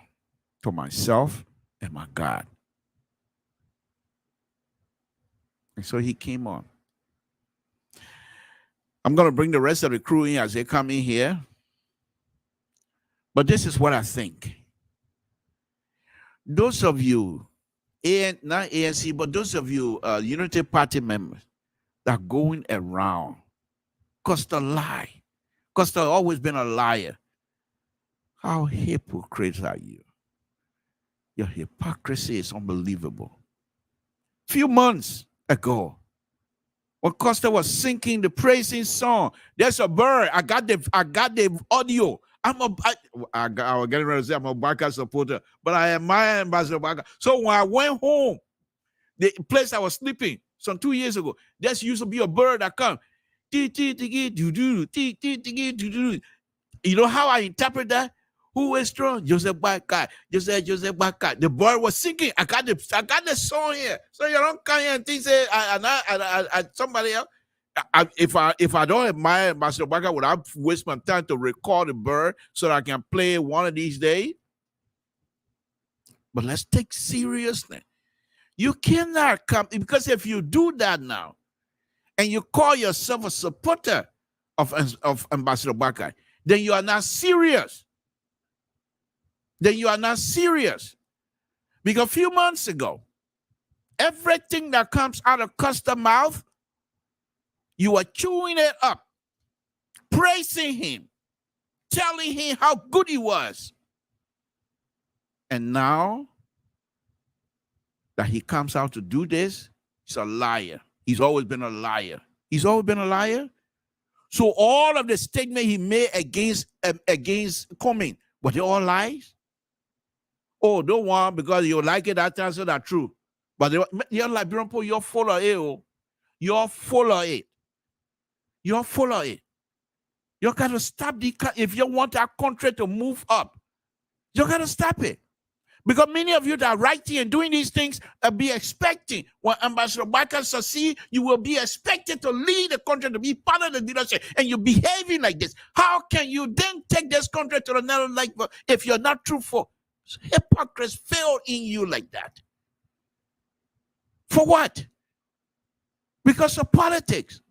to myself and my God. And so he came on. I'm going to bring the rest of the crew in as they come in here. But this is what I think. Those of you, not ANC, but those of you Unity Party members that are going around, Costa lie. Costa always been a liar. How hypocrites are you? Your hypocrisy is unbelievable. Few months ago, when Costa was singing the praising song, there's a bird. I got the audio. I was getting ready to say I'm a Baka supporter, but I am my ambassador Baka. So when I went home, the place I was sleeping some 2 years ago, there used to be a bird that come. You know how I interpret that? Who is strong? Joseph Baka. Joseph Baka. The bird was singing. I got the song here. So you don't come here and think say somebody else. If I don't admire Ambassador Baka, would I waste my time to record the bird so that I can play it one of these days? But let's take seriously. You cannot come, because if you do that now, and you call yourself a supporter of Ambassador Baka, then you are not serious. Then you are not serious. Because a few months ago, everything that comes out of Costa's mouth, you are chewing it up, praising him, telling him how good he was. And now that he comes out to do this, he's a liar. He's always been a liar. He's always been a liar. So all of the statement he made against Cumming, were they all lies? Oh, don't want because you like it, that answer that true. But you're like, you're full of it. You're full of it. You're full of it. You got to stop if you want our country to move up, you got to stop it. Because many of you that are writing and doing these things be expecting when Ambassador Baka succeed, you will be expected to lead the country, to be part of the leadership, and you're behaving like this. How can you then take this country to another level if you're not truthful? Hypocrites fail in you like that. For what? Because of politics.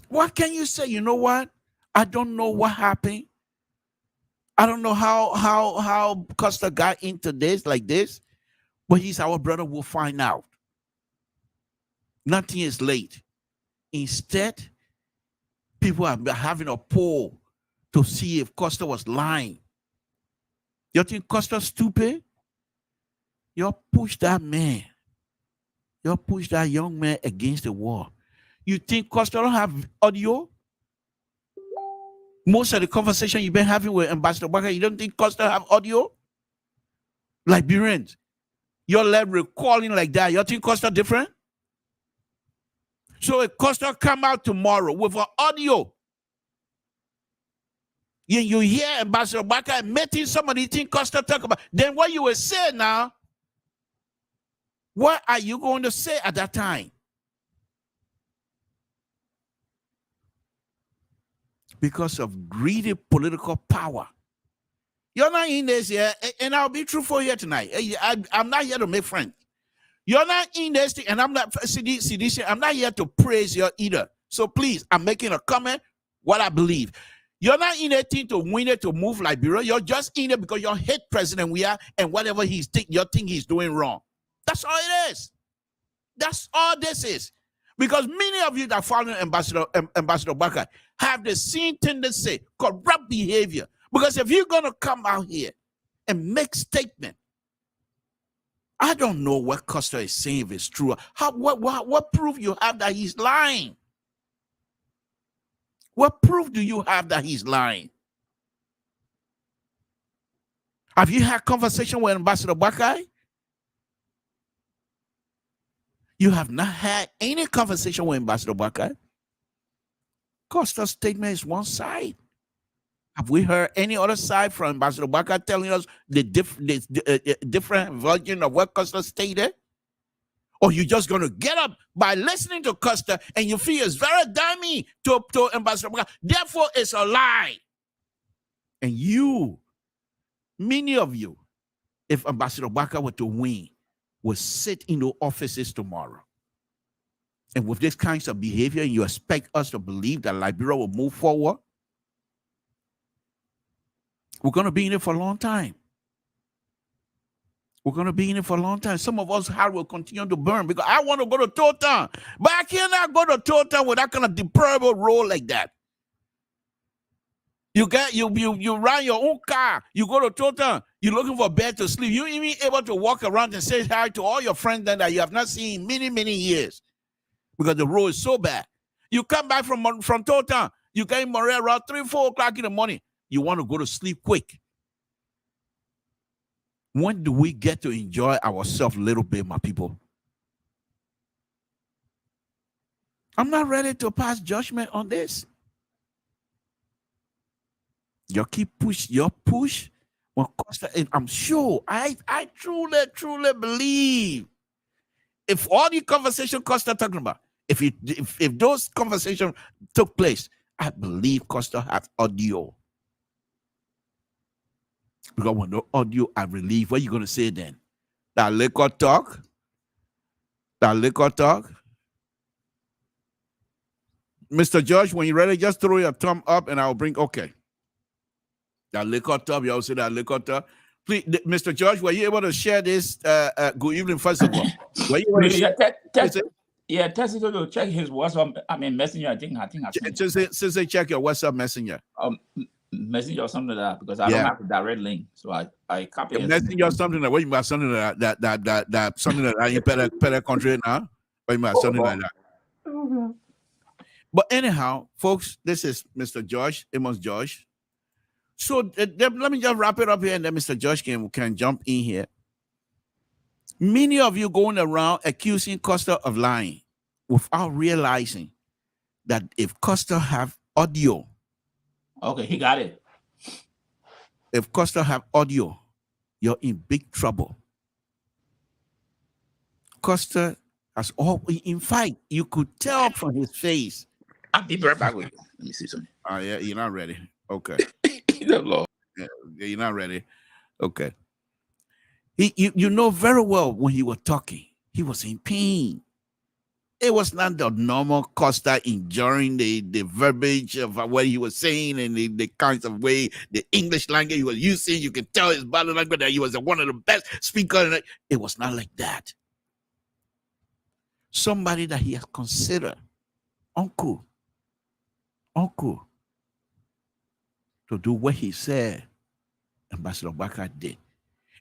What can you say? You know what? I don't know what happened. I don't know how Costa got into this like this, but he's our brother. We'll find out. Nothing is late. Instead, people are having a poll to see if Costa was lying. You think Costa's stupid? You push that man. You push that young man against the wall. You think Costa don't have audio? Most of the conversation you've been having with Ambassador Baka, you don't think Costa have audio? Liberians, you're left recalling like that. You think Costa different? So if Costa come out tomorrow with an audio, you hear Ambassador Baka admitting somebody think Costa talk about, then what you will say now, what are you going to say at that time? Because of greedy political power. You're not in this here, and I'll be truthful here tonight. I'm not here to make friends. You're not in this thing, and I'm not, I'm not here to praise you either. So please, I'm making a comment, what I believe. You're not in that thing to win it, to move Liberia. You're just in it because you hate President we are, and whatever you think he's doing wrong. That's all it is. That's all this is. Because many of you that follow Ambassador Baka have the same tendency, corrupt behavior. Because if you're going to come out here and make statement, I don't know what Costa is saying if it's true. What proof you have that he's lying? What proof do you have that he's lying? Have you had conversation with Ambassador Bakai? You have not had any conversation with Ambassador Bakai? Costa's statement is one side. Have we heard any other side from Ambassador Bakai telling us the different version of what Costa stated? Or you just going to get up by listening to Costa and you feel it's very damning to Ambassador Bakai. Therefore, it's a lie. And you, many of you, if Ambassador Bakai were to win, will sit in the offices tomorrow. And with this kinds of behavior, you expect us to believe that Liberia will move forward? We're going to be in it for a long time. We're going to be in it for a long time. Some of us heart will continue to burn because I want to go to Totan, but I cannot go to Totan with that kind of deplorable role like that. You run your own car. You go to Totan. You're looking for a bed to sleep. You're even able to walk around and say hi to all your friends that you have not seen in many, many years because the road is so bad. You come back from Totan. You get in Montreal around 3, 4 o'clock in the morning. You want to go to sleep quick. When do we get to enjoy ourselves a little bit, my people? I'm not ready to pass judgment on this. You keep your push. Well, Costa, I'm sure, I truly believe if all the conversation Costa talking about, if those conversations took place, I believe Costa have audio. Because when the audio I relieve, what are you going to say then? That liquor talk? That liquor talk? Mr. George, when you're ready, just throw your thumb up and I'll bring, okay. That liquor talk, you all say that liquor talk. Please, Mr. George, were you able to share this? Good evening, first of all. Were you able to test it to check his WhatsApp. I mean, Messenger. I think I since they check your WhatsApp Messenger. Messenger or something like that because I don't have a direct link, so I copy it. Messenger or something like what you about something that something that I in better country now. What you about something like that. Mm-hmm. But anyhow, folks, this is Mr. George, Amos George. So let me just wrap it up here, and then Mr. George can jump in here. Many of you going around accusing Costa of lying without realizing that if Costa have audio. Okay, he got it. If Costa have audio, you're in big trouble. Costa has all. In fact, you could tell from his face. I'll be right back with you. Let me see something. Oh yeah, you're not ready. Okay. Lord. Yeah, you're not ready. Okay. You know very well when he was talking, he was in pain. It was not the normal Costa enjoying the verbiage of what he was saying and the kinds of way, the English language he was using. You can tell his body language that he was one of the best speakers. It was not like that. Somebody that he has considered uncle, to do what he said, Ambassador Bakai did.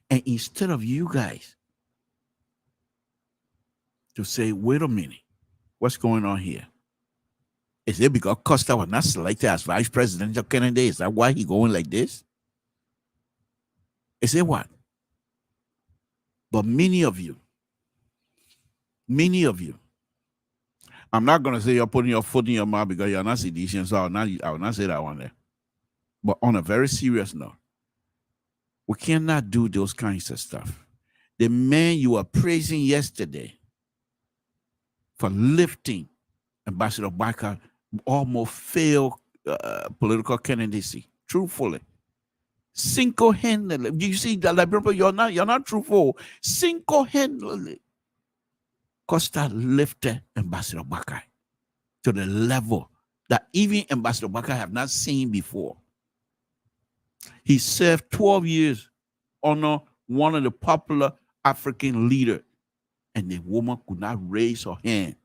And instead of you guys to say, wait a minute, what's going on here? Is it because Costa was not selected as vice presidential candidate? Is that why he going like this? Is it what? But many of you, I'm not going to say you're putting your foot in your mouth because you're not sedition, so I will not say that one there. But on a very serious note, we cannot do those kinds of stuff. The man you were praising yesterday for lifting Ambassador Bakai almost failed political candidacy, truthfully. Single-handedly. You see that you're not truthful. Single-handedly, Costa lifted Ambassador Bakai to the level that even Ambassador Bakai have not seen before. He served 12 years under one of the popular African leaders, and the woman could not raise her hand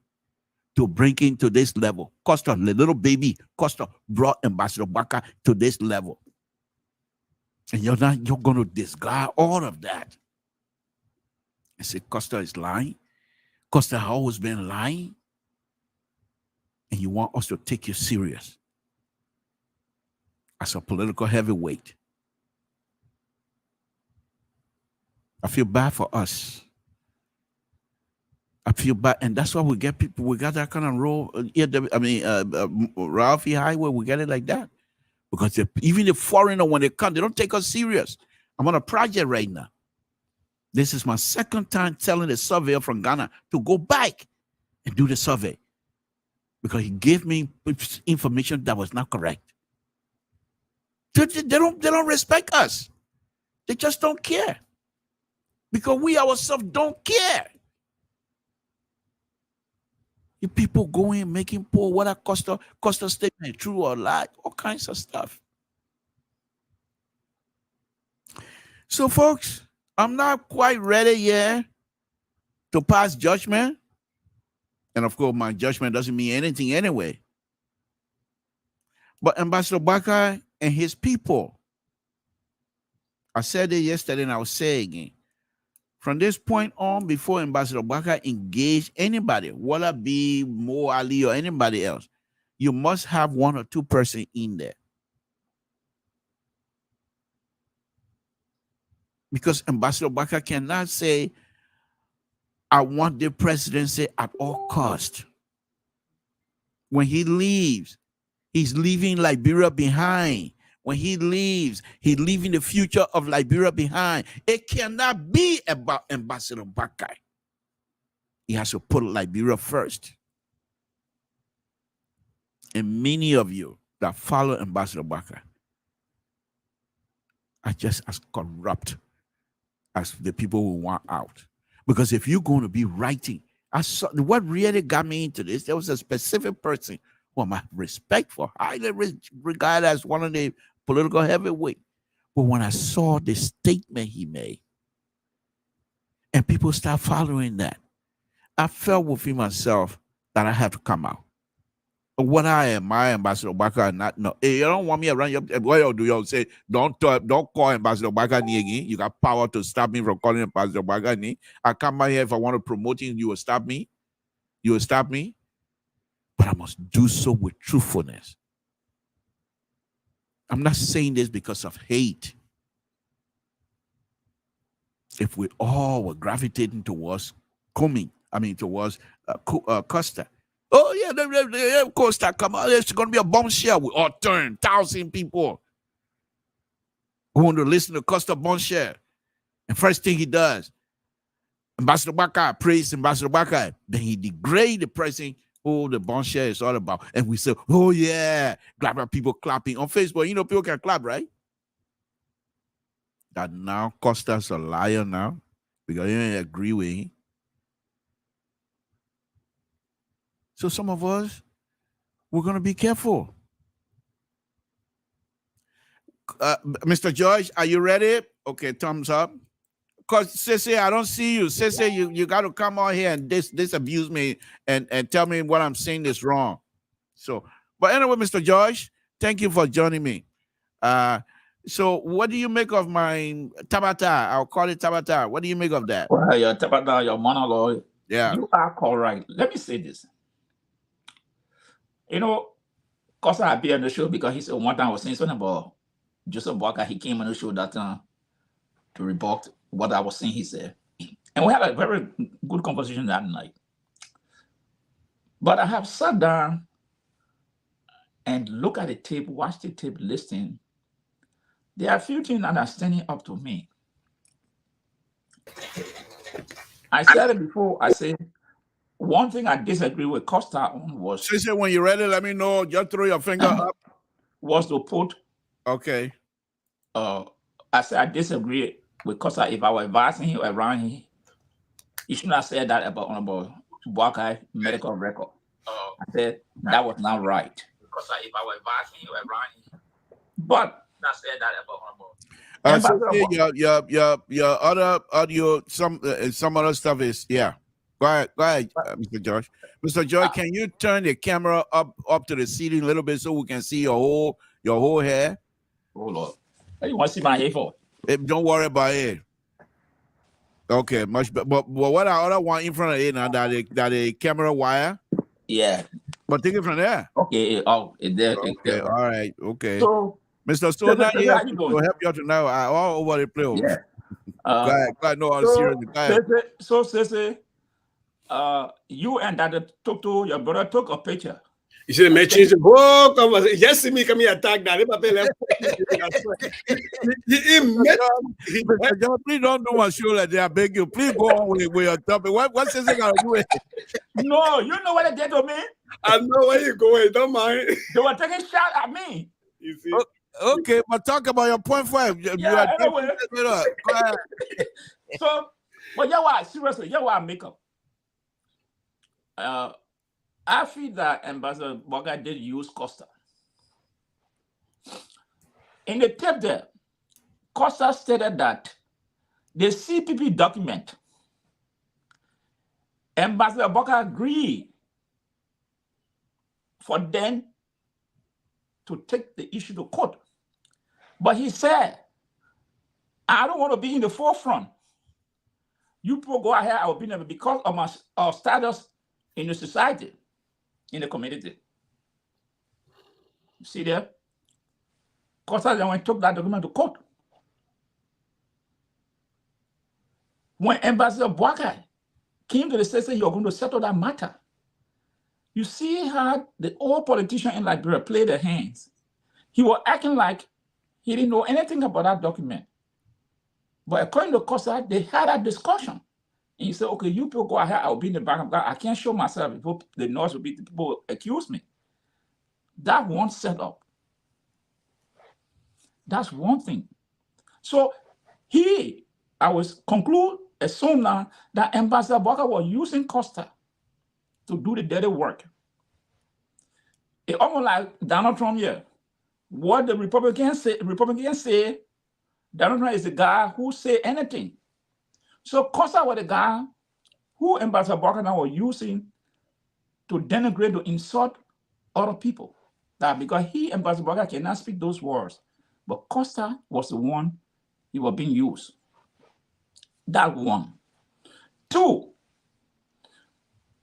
to bring him to this level. Costa, the little baby, Costa brought Ambassador Bakai to this level. And you're going to discard all of that. And say Costa is lying. Costa has always been lying. And you want us to take you serious as a political heavyweight. I feel bad for us. I feel bad, and that's why we get people. We got that kind of role. Ralphie Highway, we get it like that because even the foreigner, when they come, they don't take us serious. I'm on a project right now. This is my second time telling the surveyor from Ghana to go back and do the survey because he gave me information that was not correct. They don't respect us. They just don't care because we ourselves don't care. You people going making poor what a cost of statement, true or lie, all kinds of stuff. So, folks, I'm not quite ready yet to pass judgment. And of course, my judgment doesn't mean anything anyway. But Ambassador Baka and his people, I said it yesterday and I'll say it again. From this point on, before Ambassador Baka engage anybody, whether it be Mo Ali or anybody else, you must have 1 or 2 persons in there. Because Ambassador Baka cannot say, I want the presidency at all costs. When he leaves, he's leaving Liberia behind. When he leaves, he's leaving the future of Liberia behind. It cannot be about Ambassador Baka. He has to put Liberia first. And many of you that follow Ambassador Baka are just as corrupt as the people who want out. Because if you're going to be writing, what really got me into this, there was a specific person who I respect for, highly regarded as one of the political heavyweight. But when I saw the statement he made, and people start following that, I felt within myself that I have to come out. What I am, my Ambassador Baka, not no. Hey, you don't want me around your. What you do? You say don't call Ambassador Baka again. You got power to stop me from calling Ambassador Baka. I come out here if I want to promote you. You will stop me. You will stop me. But I must do so with truthfulness. I'm not saying this because of hate. If we all were gravitating towards towards Costa. Oh, yeah, Costa, come on, it's going to be a bombshell. We all turn 1,000 people who want to listen to Costa bombshell. And first thing he does, Ambassador Baka, praise Ambassador Baka. Then he degrade the person who the bombshell is all about. And we say, oh, yeah, people clapping on Facebook. You know, people can clap, right? That now Costa's a liar now because you don't agree with him. So some of us, we're going to be careful. Mr. George, are you ready? Okay, thumbs up. Because Sissy, I don't see you. Sissy, you got to come on here and disabuse me and tell me what I'm saying is wrong. So, but anyway, Mr. George, thank you for joining me. So what do you make of my Tabata? I'll call it Tabata. What do you make of that? Well, your Tabata, your monologue. Yeah. You are correct. Let me say this. You know, Costa appeared on the show because he said one time I was saying something about Joseph Walker. He came on the show that time to rebut what I was saying he said. And we had a very good conversation that night. But I have sat down and look at the tape, watch the tape, listen. There are a few things that are standing up to me. I said it before, I said, one thing I disagree with Costa on was... Sister, when you're ready, let me know. Just throw your finger up. Was to put... Okay. I said I disagree with Costa. If I were advising him around him, he shouldn't have said that about Buakai medical record. I said that was not right. Costa, if I were advising him around him. But I said that about your other audio, some other stuff is, yeah. Go ahead, Mr. George. Mr. George, can you turn the camera up to the ceiling a little bit so we can see your whole hair? Oh Lord, you want to see my hair for? Don't worry about it. Okay, much better. But what I other want in front of it now that the camera wire? Yeah. But take it from there. Okay. Oh, it there. Okay. All right. Okay. So, Mr. Stoner, how you doing? to help you out tonight. All over the place. Yeah. Go ahead. No, I'm serious. Go ahead. Sese, you and that Toto, your brother, took a picture. You should have changed the whole conversation. Just see me come here attack that. Please don't do my show like that. I beg you. Please go on with your topic. What's this gonna do? No, you know what they did to me? I know where you're going. Don't mind. They were taking shots at me. You see? Okay, but talk about your point 5. Yeah, anyway. Go ahead. So, but yeah, why? Seriously, yeah, why makeup? I feel that Ambassador Boga did use Costa. In the tape there, Costa stated that the CPP document, Ambassador Boga agreed for them to take the issue to court. But he said, I don't want to be in the forefront. You people go ahead, I will be there because of my status in the society, in the community. See there? Costa then took that document to court. When Ambassador Boakai came to the state saying you're going to settle that matter, you see how the old politicians in Liberia played their hands. He was acting like he didn't know anything about that document. But according to Costa, they had a discussion. And he said, okay, you people go ahead, I'll be in the back of that. I can't show myself. The noise will be, the people accuse me. That won't set up. That's one thing. So I was conclude, assume now that Ambassador Boakai was using Costa to do the dirty work. It almost like Donald Trump here. What the Republicans say, Donald Trump is the guy who say anything. So Costa was the guy who Ambassador Boakai now was using to denigrate, to insult other people. That because Ambassador Boakai cannot speak those words. But Costa was the one he was being used. That one. 2,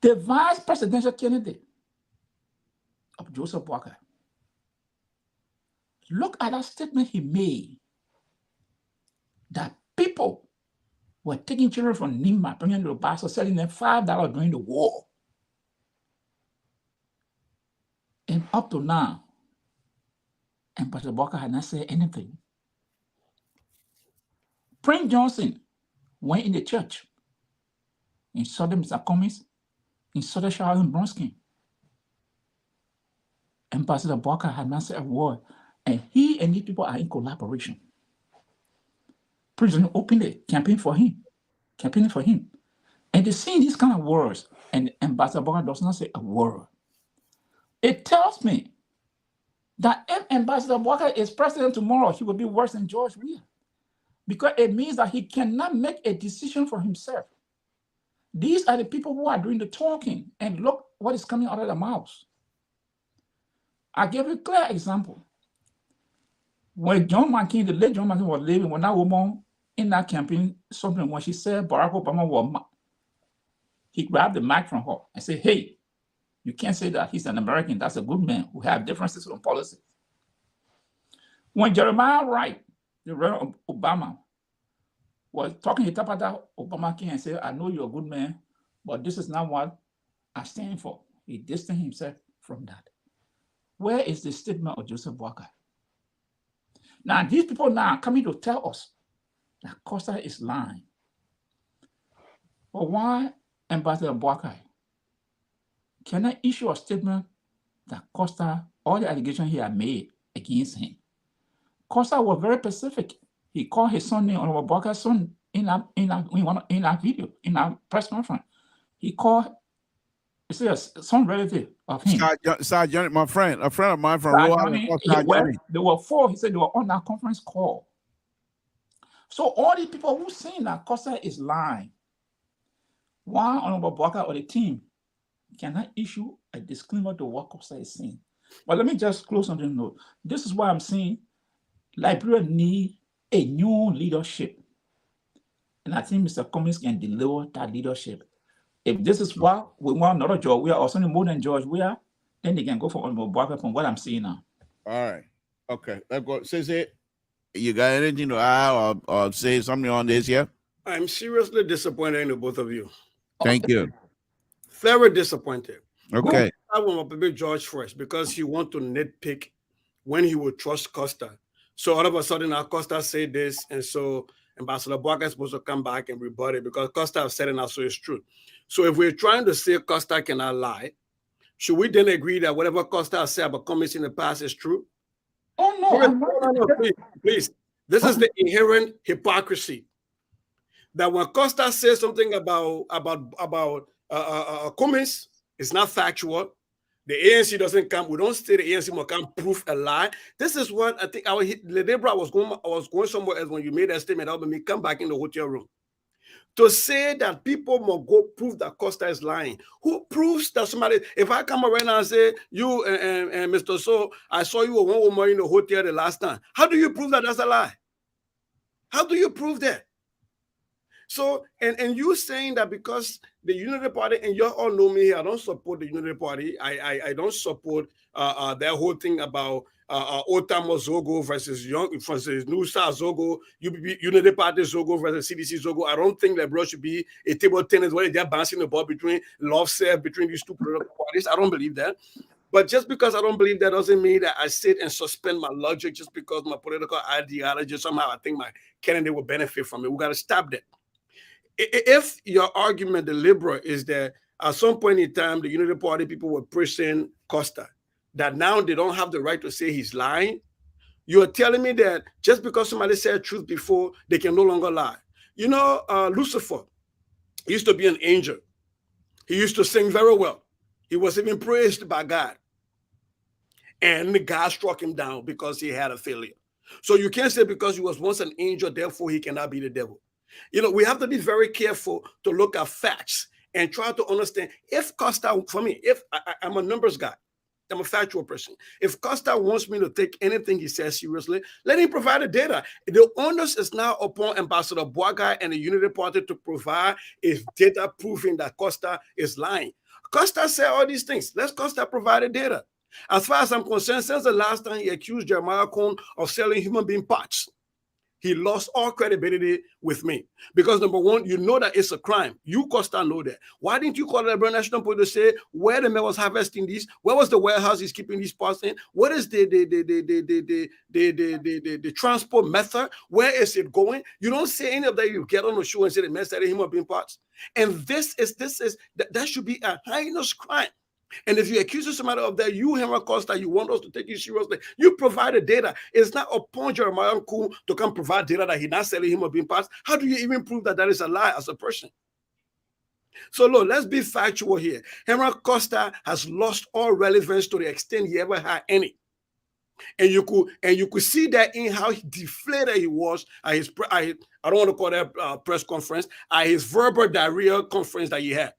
the vice presidential candidate of Joseph Boakai. Look at that statement he made that people were taking children from Nima, bringing them to the Basel, selling them $5 during the war. And up to now, Ambassador Boakai had not said anything. Prince Johnson went in the church, insulted Mr. Cummings, insulted Sharon Bronsky. Ambassador Boakai had not said a word. And he and these people are in collaboration. President openly campaigning for him. And they see these kind of words, and Ambassador Boakai does not say a word. It tells me that if Ambassador Boakai is president tomorrow, he will be worse than George Weah. Because it means that he cannot make a decision for himself. These are the people who are doing the talking, and look what is coming out of their mouths. I give you a clear example. When John McCain, the late John McCain was living, when that woman in that campaign, something when she said Barack Obama was, he grabbed the mic from her and said, hey, you can't say that he's an American. That's a good man who have differences on policy. When Jeremiah Wright, the Reverend Obama, was talking, he talked about Obama came and said, I know you're a good man, but this is not what I stand for. He distanced himself from that. Where is the statement of Joseph Boakai? Now, these people now are coming to tell us that Costa is lying. But why Ambassador Boakai cannot issue a statement that Costa, all the allegations he had made against him? Costa was very specific. He called his son name, Honorable Boakai's son, in that video, in that press conference. He called, some relative of him. Sergeant, my friend, a friend of mine from Rhode Island. There were 4, he said they were on that conference call. So all these people who saying that Costa is lying, why Honorable Boakai or the team cannot issue a disclaimer to what Costa is saying? But let me just close on the note. This is why I'm saying Liberia need a new leadership. And I think Mr. Cummings can deliver that leadership. If this is what we want, another George Weah or something more than George Weah, then they can go for Honorable Boakai from what I'm seeing now. All right. Okay. Let's go. Says it. You got anything to add or say something on this here? I'm seriously disappointed in the both of you. Thank you. Very disappointed. Okay. I want to be George first because he want to nitpick when he would trust Costa. So all of a sudden, now Costa said this, and so Ambassador Boakai is supposed to come back and rebut it because Costa has said it now, so it's true. So if we're trying to say Costa cannot lie, should we then agree that whatever Costa has said about comments in the past is true? Oh no, No, please. This is the inherent hypocrisy that when Costa says something about comments, it's not factual. The ANC doesn't come. We don't say the ANC will come prove a lie. This is what I think our Ledebra was going somewhere else when you made that statement. Helping me come back in the hotel room to say that people must go prove that Costa is lying. Who proves that somebody? If I come around and say you and Mr. So, I saw you with one woman in the hotel the last time. How do you prove that that's a lie? How do you prove that? So, and you saying that because the Unity Party, and you all know me here, I don't support the Unity Party. I don't support that whole thing about Otamo Zogo versus Nusa Zogo, Unity Party Zogo versus CDC Zogo. I don't think that should be a table tennis where they're bouncing the ball between between these two political parties. I don't believe that. But just because I don't believe that doesn't mean that I sit and suspend my logic just because my political ideology, somehow I think my candidate will benefit from it. We got to stop that. If your argument, the liberal, is that at some point in time, the Unity Party people were pushing Costa, that now they don't have the right to say he's lying, you're telling me that just because somebody said truth before, they can no longer lie. You know, Lucifer used to be an angel. He used to sing very well. He was even praised by God. And God struck him down because he had a failure. So you can't say because he was once an angel, therefore he cannot be the devil. You know, we have to be very careful to look at facts and try to understand if Costa, for me, if I'm a numbers guy, I'm a factual person. If Costa wants me to take anything he says seriously, let him provide the data. The onus is now upon Ambassador Boakai and the Unity Party to provide is data proving that Costa is lying. Costa said all these things. Let's Costa provide the data. As far as I'm concerned, since the last time he accused Jeremiah Cohn of selling human being parts, he lost all credibility with me. Because number one, you know that it's a crime. You, Costa, know that. Why didn't you call the Liberal National Police to say where the man was harvesting these? Where was the warehouse he's keeping these parts in? What is the transport method? Where is it going? You don't say any of that. You get on the show and say the man said human being parts. And that should be a heinous crime. And if you accuse somebody of that, you, Henry Costa, you want us to take you seriously. You provided data. It's not upon Jeremiah Cohn to come provide data that he's not selling human being parts. How do you even prove that that is a lie as a person? So look, let's be factual here. Henry Costa has lost all relevance to the extent he ever had any. And you could see that in how deflated he was at his I don't want to call that press conference, at his verbal diarrhea conference that he had.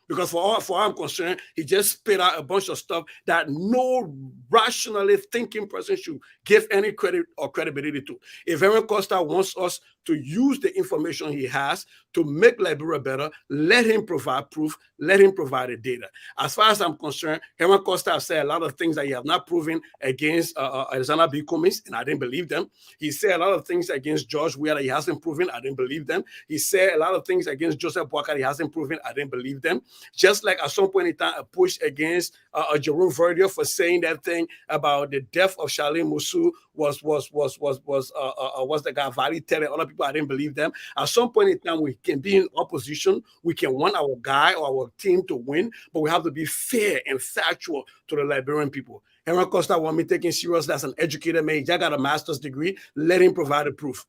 Because for all I'm concerned, he just spit out a bunch of stuff that no rationally thinking person should give any credit or credibility to. If Henry Costa wants us to use the information he has to make Liberia better, let him provide proof, let him provide the data. As far as I'm concerned, Henry Costa has said a lot of things that he have not proven against Alexander B. Cummings, and I didn't believe them. He said a lot of things against George Weah that he hasn't proven, I didn't believe them. He said a lot of things against Joseph Boakai he hasn't proven, I didn't believe them. Just like at some point in time, a push against Jerome Verdier for saying that thing about the death of Charlene Musu was the guy Vali telling other people, I didn't believe them. At some point in time, we can be in opposition. We can want our guy or our team to win, but we have to be fair and factual to the Liberian people. Henry Costa want me taking serious as an educated man. He got a master's degree. Let him provide the proof.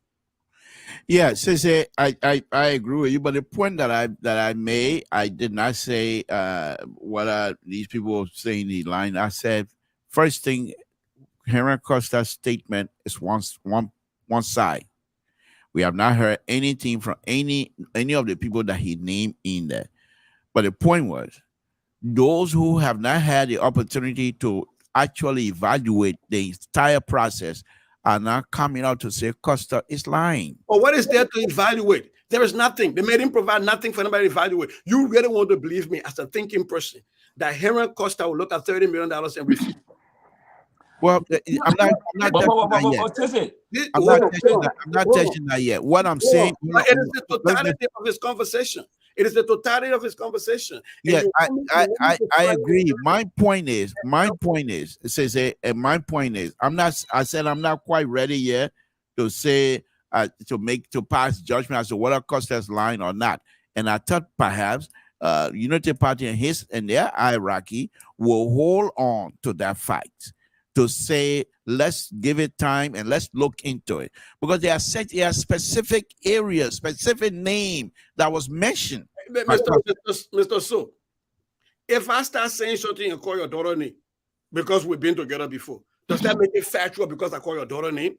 Yeah, Sese, I agree with you, but the point that I made, I did not say what these people saying the line. I said first thing, Henry Costa's statement is one side. We have not heard anything from any of the people that he named in there. But the point was, those who have not had the opportunity to actually evaluate the entire process are not coming out to say Costa is lying. Or what is there to evaluate? There is nothing. They made him provide nothing for anybody to evaluate. You really want to believe me as a thinking person that Henry Costa will look at $30 million and refuse? Well, I'm not touching that yet. I'm not touching that yet. What I'm saying, but it is the totality of his conversation. It is the totality of his conversation. Yes, I agree. My point is, it says, and my point is, I said I'm not quite ready yet to say, to pass judgment as to whether Costa's lying or not. And I thought perhaps Unity Party and their hierarchy will hold on to that fact to say, let's give it time and let's look into it, because there are specific areas, specific name that was mentioned. Mr. So, if I start saying something and call your daughter name because we've been together before, does that make it factual because I call your daughter name?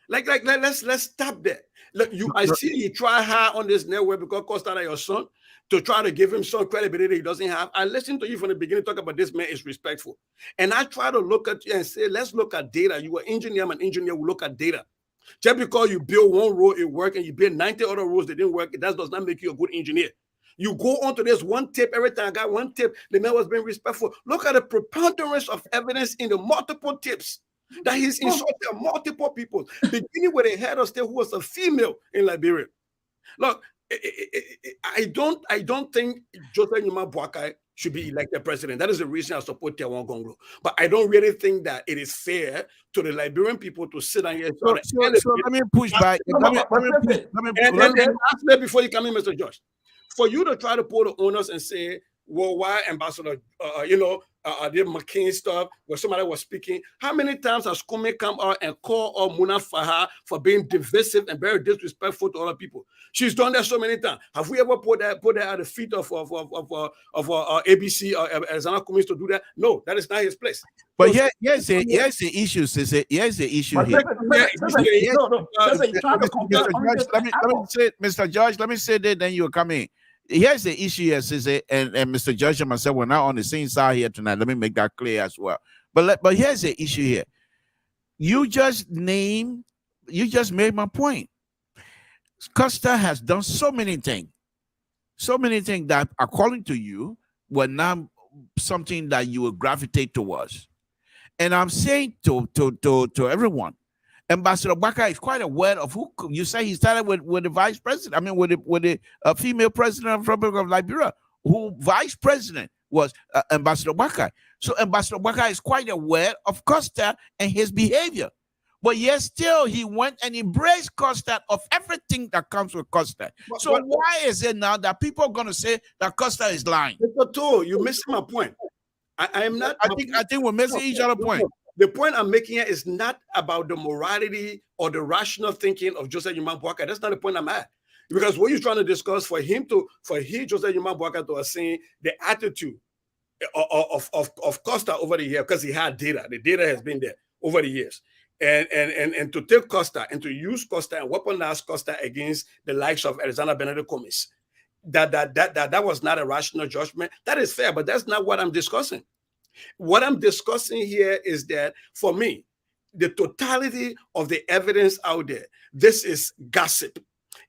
Let's stop that. Look, I see you try hard on this network because Costa is your son, to try to give him some credibility he doesn't have. I listened to you from the beginning talk about this man is respectful. And I try to look at you and say, let's look at data. You are an engineer, I'm an engineer, we look at data. Just because you build one road, it worked, and you build 90 other roads that didn't work, that does not make you a good engineer. You go onto this one tip, every time I got one tip, the man was being respectful. Look at the preponderance of evidence in the multiple tips that he's insulted multiple people, beginning with a head of state who was a female in Liberia. Look, I don't think Joseph Nyuma Boakai should be elected president. That is the reason I support Tewan Gonglo. But I don't really think that it is fair to the Liberian people to sit down here. So let me push back. Before you come in, Mr. Josh, for you to try to pull the owners and say, well, why Ambassador, the McCain stuff where somebody was speaking, how many times has Kume come out and call out Muna Faha for being divisive and very disrespectful to other people? She's done that so many times. Have we ever put that at the feet of ABC or Alexander Cummings to do that? No, that is not his place. But here's the issue, Sissy. Here's the issue here. Mr. Judge, let me say that, then you'll come in. Here's the issue here, Sissy, and Mr. Judge and myself, we're not on the same side here tonight. Let me make that clear as well. But here's the issue here. You just made my point. Costa has done so many things that, according to you, were not something that you would gravitate towards. And I'm saying to everyone, Ambassador Baka is quite aware of who you say he started with the vice president. I mean, with the female president of the Republic of Liberia, who vice president was Ambassador Baka. So Ambassador Baka is quite aware of Costa and his behavior. But yet still he went and embraced Costa of everything that comes with Costa. So why is it now that people are going to say that Costa is lying? Mr. Toh, you're missing my point. I am not. I think we're missing each other point. The point I'm making here is not about the morality or the rational thinking of Joseph Nyuma Boakai. That's not the point I'm at. Because what you're trying to discuss Joseph Nyuma Boakai to saying the attitude of Costa over the year, because he had data. The data has been there over the years. And to take Costa and to use Costa and weaponize Costa against the likes of Alexander Benedict Cummings, that was not a rational judgment. That is fair, but that's not what I'm discussing. What I'm discussing here is that, for me, the totality of the evidence out there, this is gossip.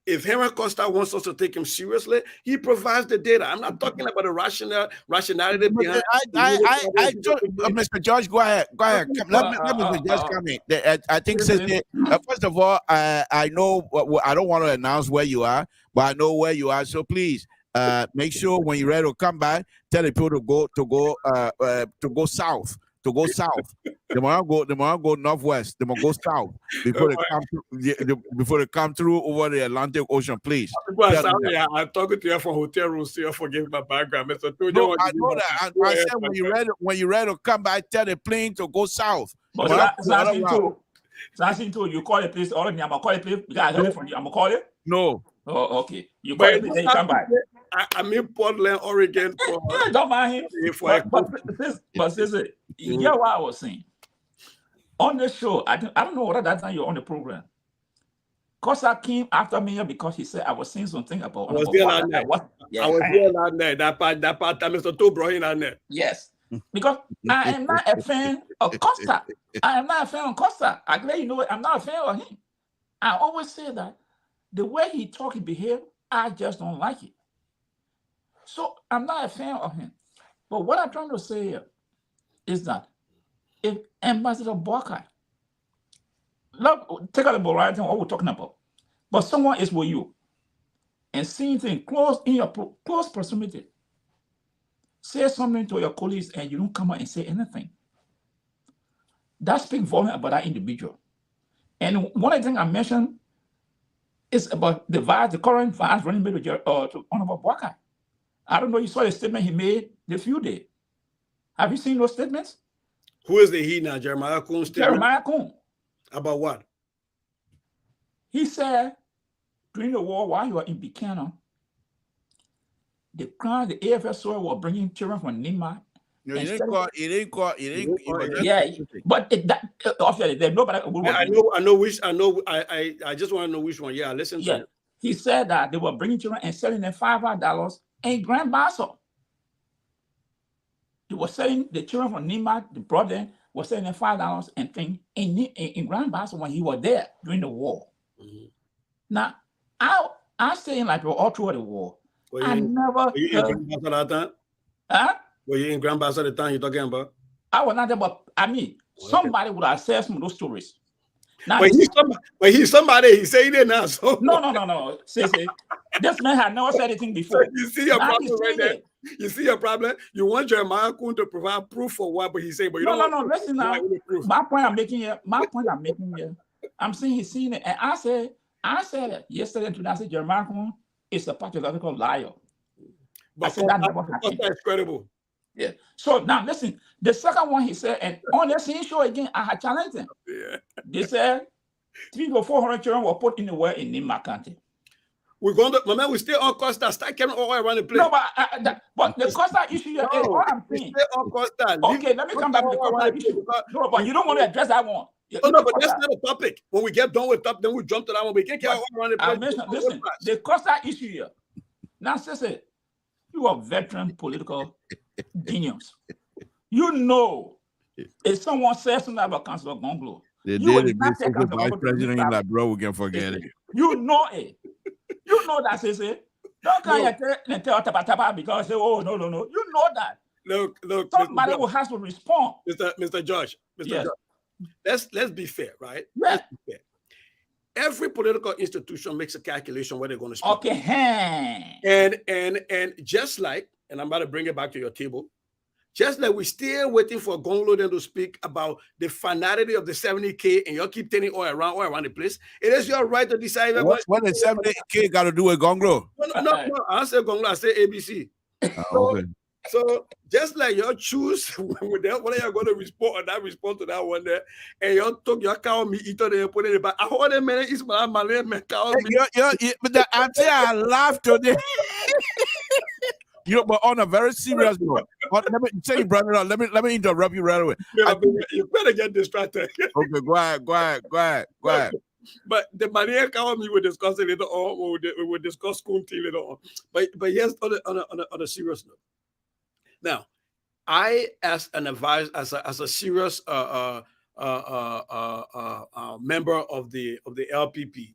If Henry Costa wants us to take him seriously, he provides the data. I'm not talking about the rationality behind. Mr. George, go ahead. Let Mr. George come in. I think, first of all, I know I don't want to announce where you are, but I know where you are. So please, make sure when you're ready to come back, tell the people to go south. To go south, they want to go northwest. They want to go south before they come through over the Atlantic Ocean. Please. I'm talking to you from hotel rooms. So you forgive my background, Mr. No, I know that. I said when you're ready to come back, tell the plane to go south. But Samson too, you call the place. All of me, I'm gonna call the place. I heard it from you. I'm gonna call it. No. Oh, okay. You call it, then you come back. I'm in Portland, Oregon. Don't mind him. But you get what I was saying. On the show, I don't know whether that time you're on the program. Costa came after me because he said I was saying something about. I was there that night. I was there that night. That part, Mr. Toh brought in that night. Yes. Because I am not a fan of Costa. I am not a fan of Costa. I let you know I'm not a fan of him. I always say that the way he talk, he behave, I just don't like it. So I'm not a fan of him. But what I'm trying to say here is that if Ambassador Barker, look, take out the variety of what we're talking about, but someone is with you and seeing things close in your close proximity, say something to your colleagues and you don't come out and say anything. That speaks volume about that individual. And one of the things I mentioned is about the current vice running mate to Honorable Barker. I don't know, you saw the statement he made this few days. Have you seen those statements? Who is the he now? Jeremiah Kuhn statement? Jeremiah Kuhn. About what? He said during the war, while you were in Buchanan, the AFSO were bringing children from Nima. No, he didn't call. Yeah, but obviously there's nobody. I just want to know which one. Yeah, listen to it. He said that they were bringing children and selling them $500 in Grand Bassa. They were selling the children from Nima, the brother was selling them $5 and things in Grand Bassa when he was there during the war. Mm-hmm. Now, I stay in Liberia all through the war. Were you in Grand Bassa at that time? Huh? Were you in Grand Bassa at the time you're talking about? I was not there, but I mean, somebody would have said some of those stories. Now, but he's somebody, he's saying it now. So. No. See, this man had never said anything before. You see your problem right there. You see your problem? You want Jeremiah Kuhn to provide proof for what, but he's saying, but you don't. No. Listen now. My point I'm making here. I'm saying he's seen it, and I said it yesterday and today. I said Jeremiah Kuhn is a pathological liar. But I said that never happened. That's credible. Yeah. So now listen. The second one he said, and on the same show again, I had challenged him. Yeah. They said 300 to 400 children were put in the well in Nima County. We're going to, my man, we stay on Costa. Start carrying all around the place. No, but the Costa issue is all I'm saying. Stay on Costa. Okay, let me come back to the Costa issue. No, but you don't want to address that one. No, but that's not a topic. When we get done with top, then we jump to that one. We can't carry all around the place. Listen, the Costa issue here. Now, sister, you are veteran political genius. You know, if someone says something about Councilor Gonglo, they did it. The vice president in that, bro, we can forget it. You know it. You know that, sister. Don't come and tell Tapa because say, oh, no. You know that. Look. Somebody will have to respond. Mr. George. Yes. George. Let's be fair, right? Yeah. Let's be fair. Every political institution makes a calculation where they're going to speak. Okay. And just like, and I'm about to bring it back to your table, just like we're still waiting for Gonglo then to speak about the finality of the 70K, and y'all keep turning all around the place. It is your right to decide. What the 70K got to do with Gonglo? No. I say Gonglo, I say ABC. Okay. So just like y'all choose whether you're going to respond to that one there, and y'all took your cow meat eater and put it in the back. I heard a man is my cow meat. But the answer I laughed today. But on a very serious note, let me say you brought it up. Let me interrupt you right away. You better get distracted. Okay, go ahead. But the Maria cow meat we'll discuss it later on. We will discuss school tea later on. But yes, on a serious note. Now, I, as an advisor, as a serious member of the LPP,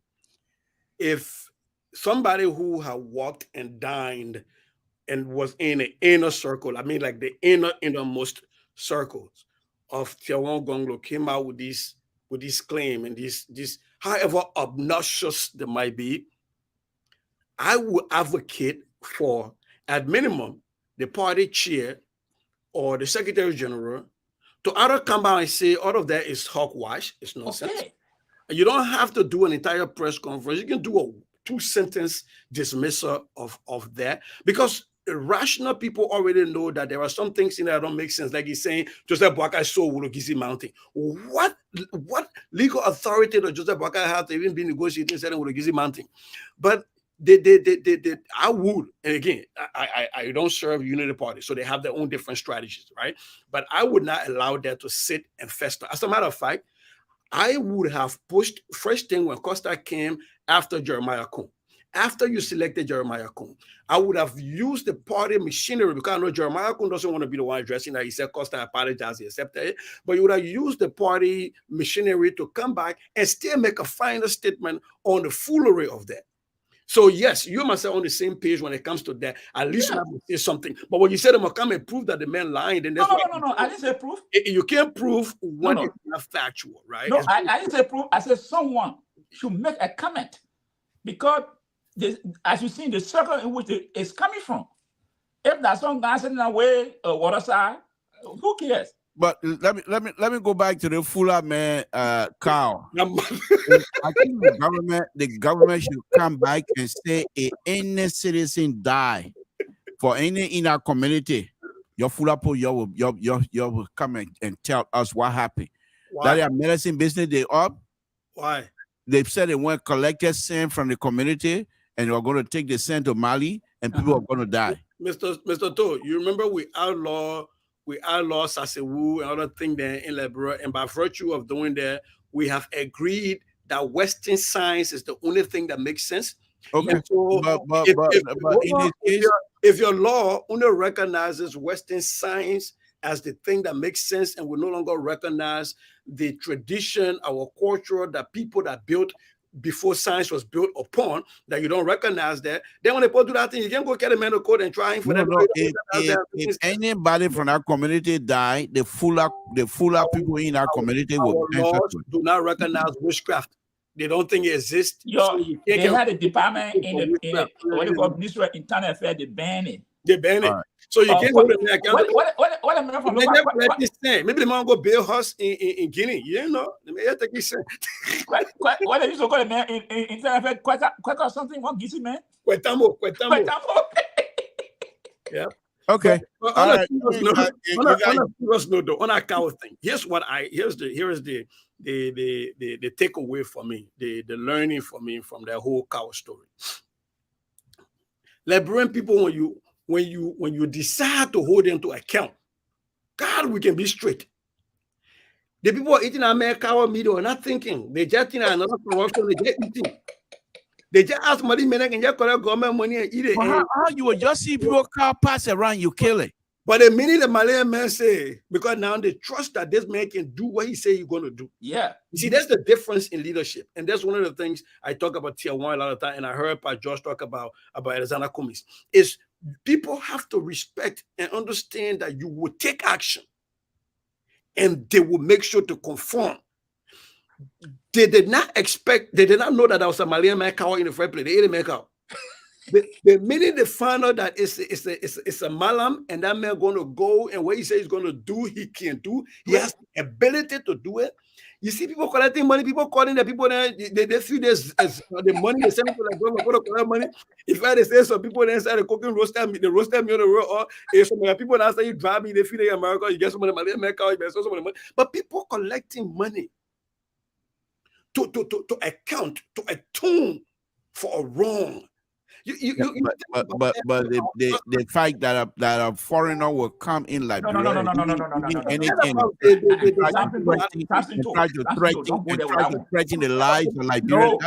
if somebody who had walked and dined and was in an inner circle, I mean like the innermost circles of Tiawan Gonglo came out with this claim and this however obnoxious they might be, I would advocate for, at minimum, the party chair or the secretary general to either come out and say all of that is hogwash, it's nonsense. Okay. You don't have to do an entire press conference. You can do a 2-sentence dismissal of that, because rational people already know that there are some things in there that don't make sense. Like he's saying, Joseph Boakai saw Wulogisi Mountain. What legal authority does Joseph Boakai have to even be negotiating selling Wulogisi Mountain? But I would, and again, I don't serve Unity Party, so they have their own different strategies, right? But I would not allow that to sit and fester. As a matter of fact, I would have pushed first thing when Costa came after Jeremiah Kuhn. After you selected Jeremiah Kuhn, I would have used the party machinery, because I know Jeremiah Kuhn doesn't want to be the one addressing that. He said Costa apologized, he accepted it. But you would have used the party machinery to come back and still make a final statement on the foolery of that. So yes, you and myself on the same page when it comes to that. At least you have to say something. But when you say them come and prove that the man lying, then that's No. I didn't say proof. You can't prove what is not factual, right? No, I didn't say proof. I said someone should make a comment because as you see, the circle in which it is coming from. If that's some guy sitting away water side, who cares? But let me go back to the Fuller man, Carl. I think the government should come back and say if any citizen die for any in our community, your Fuller you will come and tell us what happened. Why? That medicine business they up. Why? They said they want collected sand from the community and they are going to take the sand to Mali and people are going to die. Mr. To, you remember we outlaw Sasewu and other things there in Liberia, and by virtue of doing that, we have agreed that Western science is the only thing that makes sense. Okay, so but in this case, if your law only recognizes Western science as the thing that makes sense, and we no longer recognize the tradition, our culture, that people that built before science was built upon, that you don't recognize that, then when they do that thing, you can't go get a medical code and try for them. If anybody from our community die, the fuller people in our community will do not recognize witchcraft. They don't think it exists. They had a department in what they call Ministry of Internal Affairs. They ban it. They ban it. So you can't go to the account. What am I from? Maybe the man go build house in Guinea. You know, what they used to call a man in Internal Affairs? Quite something. What gives it, man? Cuetamo. Yeah. Okay. On a cow thing. Here is the takeaway for me, the learning for me from the whole cow story. Liberian people, when you decide to hold them to account, God, we can be straight. The people eating American meat are not thinking. They just in another corruption. They just eating. They just ask money, man, and just collect government money and eat it. How you will just see people car pass around, you kill it. But the minute the Malayan man say, because now they trust that this man can do what he say he's going to do. Yeah. You see, that's the difference in leadership. And that's one of the things I talk about tier one a lot of time. And I heard Pat Josh talk about Alexander Cummings, is people have to respect and understand that you will take action and they will make sure to conform. They did not know that I was a Malayan man cow in the first place. They ate a man cow. The minute they find out that it's a malam and that man going to go and what he says he's going to do, he can do. He has the ability to do it. You see people collecting money, people calling the people that they feel this as the money they send to the government to collect money. If I say some people that inside the cooking roaster meat, the roaster meat on the road, or if some people that say you drive me, they feel in America, you get some money, America, you get some money. But people collecting money to account, to atone for a wrong. But the fact that a foreigner will come in like anything try to threaten the lives of Liberia.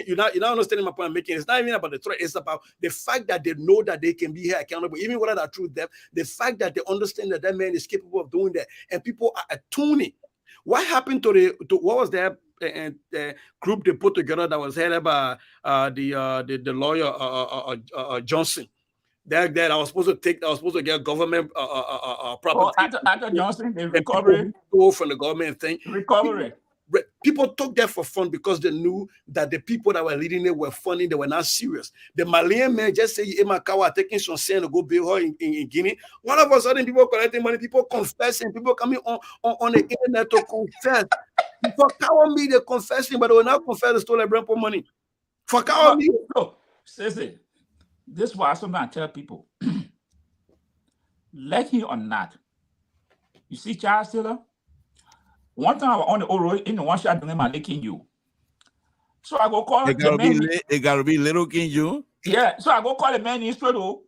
You're not understanding my point I'm making. It's not even about the threat. It's about the fact that they know that they can be here accountable, even whether that's true them. The fact that they understand that man is capable of doing that, and people are attuning. What happened to what was that? And the group they put together that was headed by the lawyer Johnson. That I was supposed to get government property. After Johnson, the recovery from the government thing. Recovery. People took that for fun because they knew that the people that were leading it were funny. They were not serious. The Malian man just say, "Emakawa taking some sand to go build her in Guinea." All of a sudden, people collecting money, people confessing, people coming on the internet to confess. For cow me, they're confessing, but they will not confess they stole a brand for money. For cow me, no. Seriously, this is why I sometimes tell people, like he or not, you see Charles Taylor. One time I was on the old road in the one shot doing my licking you. So I go call they gotta be little king you. Yeah, so I go call the man in Strodo.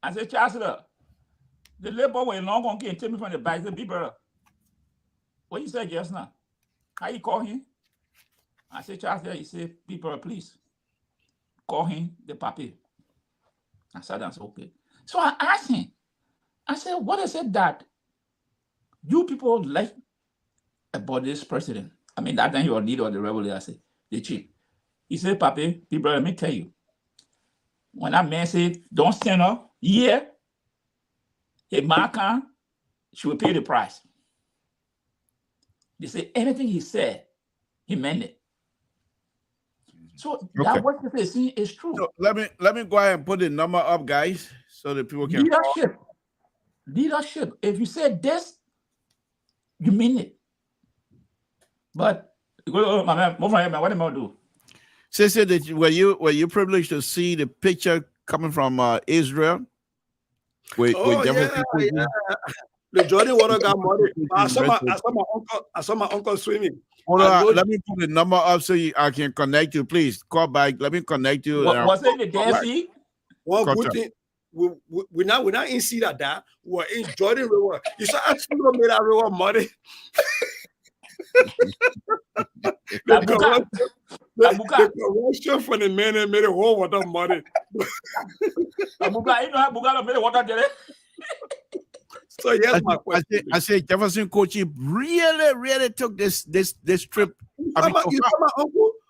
I said, Chancellor, the labor went long on and take me from the back. The brother. What you said just now? How you call him? I said, Chancellor, he said, people, please call him the papi. I said, that's okay. So I asked him, I said, what is it that you people like about this president? I mean, that time you were leader of the rebel, I said, the chief. He said, Papi, people, let me tell you. When that man said, don't stand up, yeah, if my can, she will pay the price. They say anything he said, he meant it. So that what you see is true. So let me go ahead and put the number up, guys, so that people can Leadership. If you said this, you mean it. But my man, what am I do? Sister, were you privileged to see the picture coming from Israel? Yeah. The Jordan water got money. I saw my uncle swimming. Hold on, let me put the number up so I can connect you. Please call back. Let me connect you. Was it in the Dead Sea? One good thing, we're not in Sea that we're in Jordan River. You saw I still made that river money. The corruption from the man that made a whole water money. Abuga, you know how Abuga made the water there? So yes, my question. I say Jefferson Kochi really took this trip.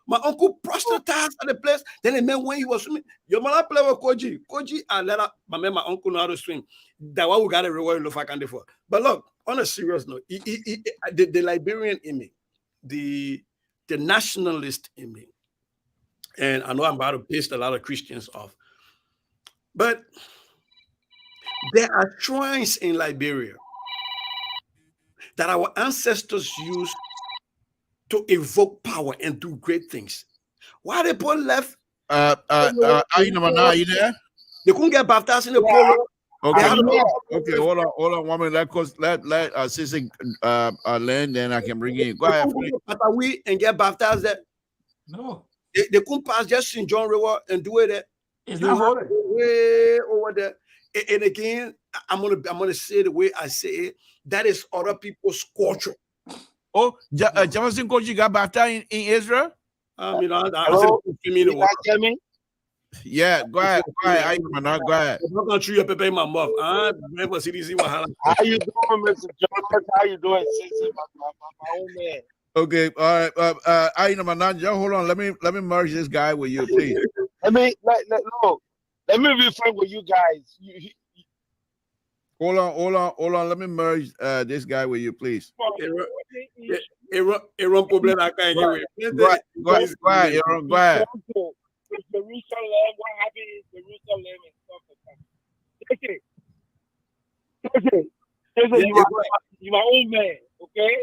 My uncle proselytized at the place. Then the man when he was swimming, your man play with Koji, I let up my uncle know how to swim. That why we got a reward in Lufakande for. But look, on a serious note, the Liberian image, the nationalist image, and I know I'm about to piss a lot of Christians off, but there are shrines in Liberia that our ancestors used to evoke power and do great things. Why they put left? Are you there? They couldn't get baptized in the polo. Okay, hold on, 1 minute. Let Sister land, then I can bring in. Go ahead. We and get baptized there. No, they couldn't pass just St. John River and do it there. It's not holy. Way over there. And again, I'm gonna say the way I say it. That is other people's culture. Oh, Jefferson Kochi got baptized in Israel? I said, yeah, go ahead. Go ahead. I'm not go ahead. I'm not gonna chew your paper in my mouth. How you doing, Mr. George? How you doing, Sissy? My old man. Okay, all right. Hold on. Let me merge this guy with you, please. Let me be frank with you guys. Hold on. Let me merge this guy with you, please. Aaron problem I can't hear it. Go ahead, Aaron. Go ahead. Jerusalem, what happened in Jerusalem and stuff like that. Okay. You're my own man, okay?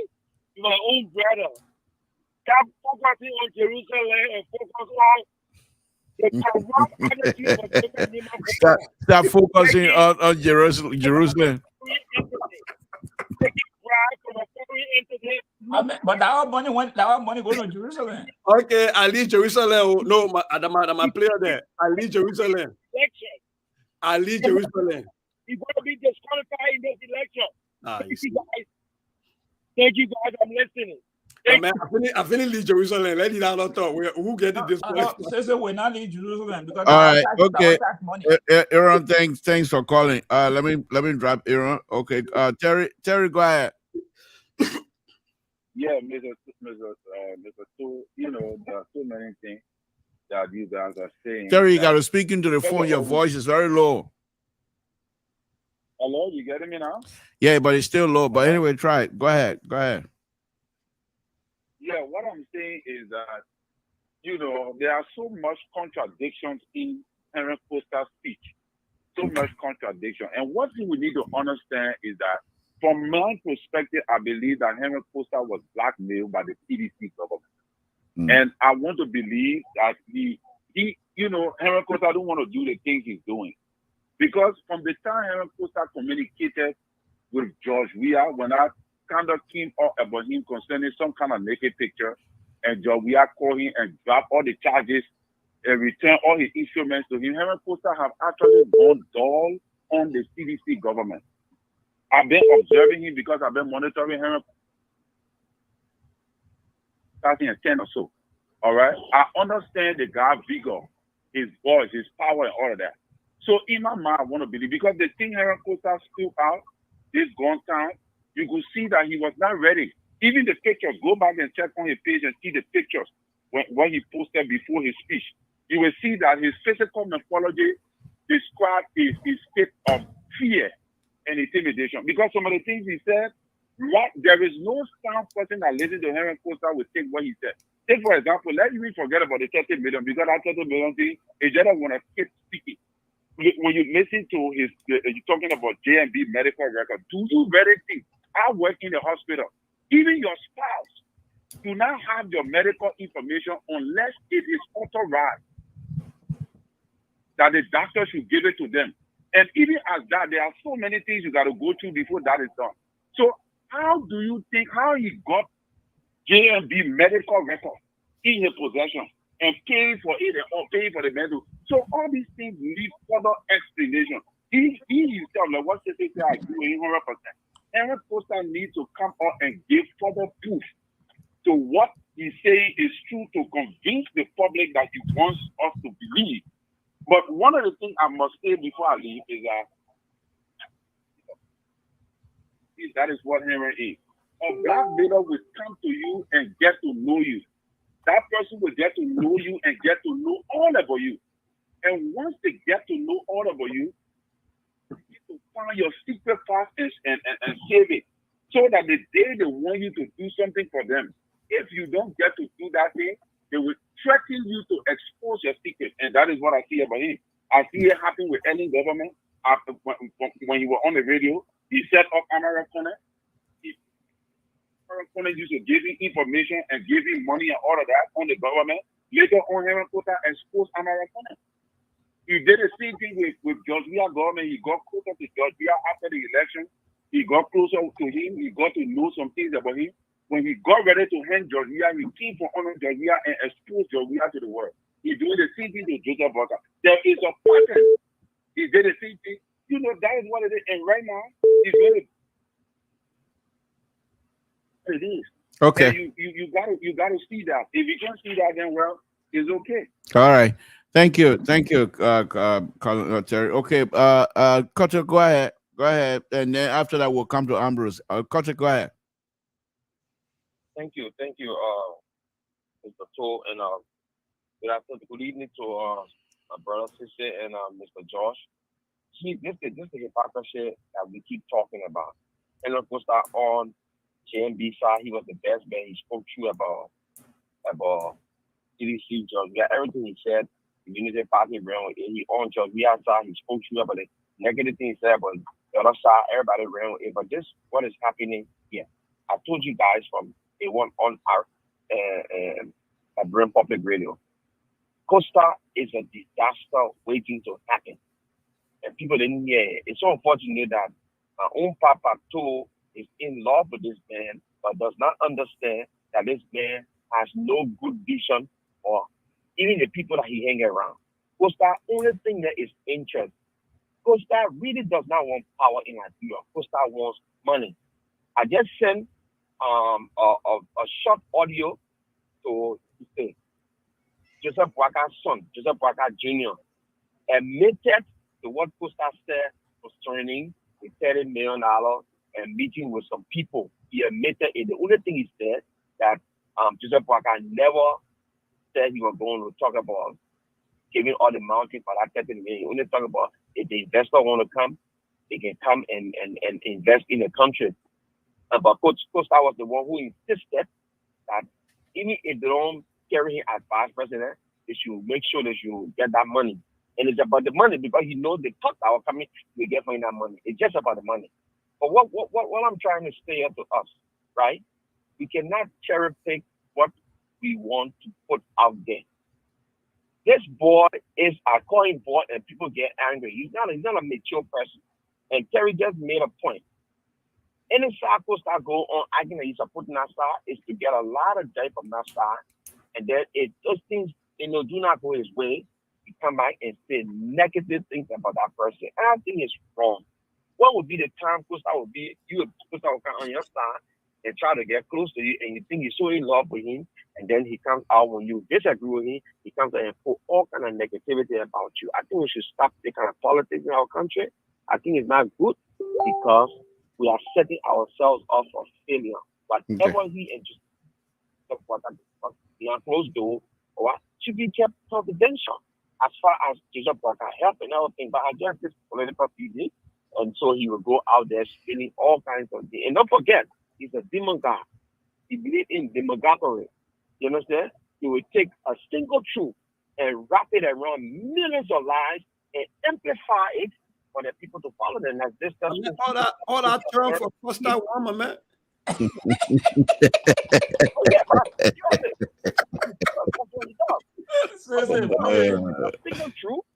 You're my own brother. Stop focusing on Jerusalem and focus on Stop focusing on Jerusalem. But our money going to Jerusalem. Okay, I leave Jerusalem. No, my player there. I leave Jerusalem. I leave Jerusalem. You're going to be disqualified in this election. Thank you guys. I'm listening. I finish leave Jerusalem. Let it out of talk. Who get it disqualified? So we're not leave Jerusalem because all right, okay. Aaron, thanks for calling. Let me drop Aaron. Okay, Terry, go ahead. Yeah, Mr. So, there are so many things that you guys are saying. Terry, you got to speak into the phone. Your voice is very low. Hello, you getting me now? Yeah, but it's still low. But anyway, try it. Go ahead. Yeah, what I'm saying is that, there are so much contradictions in Henry Costa's speech. So much contradiction. And what we need to understand is that from my perspective, I believe that Henry Costa was blackmailed by the PDC government. And I want to believe that Henry Costa don't want to do the things he's doing. Because from the time Henry Costa communicated with George Weah, when I kind of came up about him concerning some kind of naked picture, and George Weah called him and dropped all the charges and returned all his instruments to him, Henry Costa have actually gone dull on the CDC government. I've been observing him because I've been monitoring him 2010 or so. All right. I understand the guy's vigor, his voice, his power, and all of that. So in my mind, I want to believe because the thing Henry Costa spilled out this gone time, you could see that he was not ready. Even the pictures, go back and check on his page and see the pictures when he posted before his speech, you will see that his physical morphology described his state of fear and intimidation. Because some of the things he said, there is no sound person that listens to Henry Costa will take what he said. Take, for example, let's even forget about the 30 million, because that 30 million thing, he just want to keep speaking. When you listen to his, you're talking about J&B medical record, do very things. I work in the hospital. Even your spouse do not have your medical information unless it is authorized that the doctor should give it to them. And even as that, there are so many things you got to go through before that is done. So how do you think, how he got J&B medical record in his possession and paying for it or paying for the medical? So all these things need further explanation. He himself, like what they say, I agree 100%. Henry Costa needs to come out and give further proof to what he saying is true to convince the public that he wants us to believe. But one of the things I must say before I leave is that is what Henry is. A black leader will come to you and get to know you. That person will get to know you and get to know all about you. And once they get to know all about you, you need to find your secret path and save it. So that the day they want you to do something for them, if you don't get to do that thing, they will threaten you to expose your secret. And that is what I see about him. I see it happen with any government. After when you were on the radio, he set up American. American used to give him information and give him money and all of that on the government. Later on, Henry Costa exposed American. He did the same thing with Georgia government. He got closer to Georgia after the election. He got closer to him. He got to know some things about him. When he got ready to hand Georgia, he came from under Georgia and exposed Georgia to the world. He's doing the same thing to Joseph Walker. There is a pattern. He did the same thing. You know, that is what it is. And right now, he's very. It is. Okay. And you gotta see that. If you can't see that, then well, it's okay. All right. Thank you, Terry. Okay, Cutter, go ahead, and then after that we'll come to Ambrose. Cutter, go ahead. Thank you, Mr. Toll, and good evening to my brother, sister, and Mr. Josh. See, this is the hypocrisy that we keep talking about. And of course, on JMB side, he was the best man. He spoke true about CDC, Georgia, everything he said. The Unity Party around he on Georgia side, he spoke true about the negative things he said, but the other side, everybody around it. But this, what is happening here? I told you guys from a one on our Public Radio. Costa is a disaster waiting to happen. And people didn't hear it. It's so unfortunate that my own Papa too is in love with this man, but does not understand that this man has no good vision or even the people that he hang around. Costa, only thing that is interest. Costa really does not want power in Nigeria. Costa wants money. I just sent a short audio to Joseph Boaka's son, Joseph Boaka Jr., admitted to what Costa said concerning the $30 million and meeting with some people. He admitted it. The only thing he said that Joseph Boaka never said he was going to talk about giving all the mountain for that $30 million. He only talked about if the investor want to come, they can come and invest in the country. But Costa was the one who insisted that even if they don't carry him as vice president, they should make sure that you get that money. And it's about the money because he knows the cuts that are coming, we get from that money. It's just about the money. But what I'm trying to say to us, right? We cannot cherry pick what we want to put out there. This boy is, I call him boy, and people get angry. He's not a mature person. And Terry just made a point. Any side Costa go on acting that he's putting that side is to get a lot of dirt from that side. And then if those things, do not go his way, he come back and say negative things about that person. And I think it's wrong. What would be the time Costa would be, Costa will come on your side and try to get close to you, and you think you're so in love with him, and then he comes out when you disagree with him, he comes out and put all kind of negativity about you. I think we should stop the kind of politics in our country. I think it's not good because we are setting ourselves up for failure. Whatever he closed door, or should be kept confidential as far as Joseph Walker help and everything. But I guess this political PD, and so he will go out there spinning all kinds of things. And don't forget, he's a demagogue. He believes in demagoguery. You understand? He will take a single truth and wrap it around millions of lies and amplify it for the people to follow them. As this all that term for Costa Wama, man.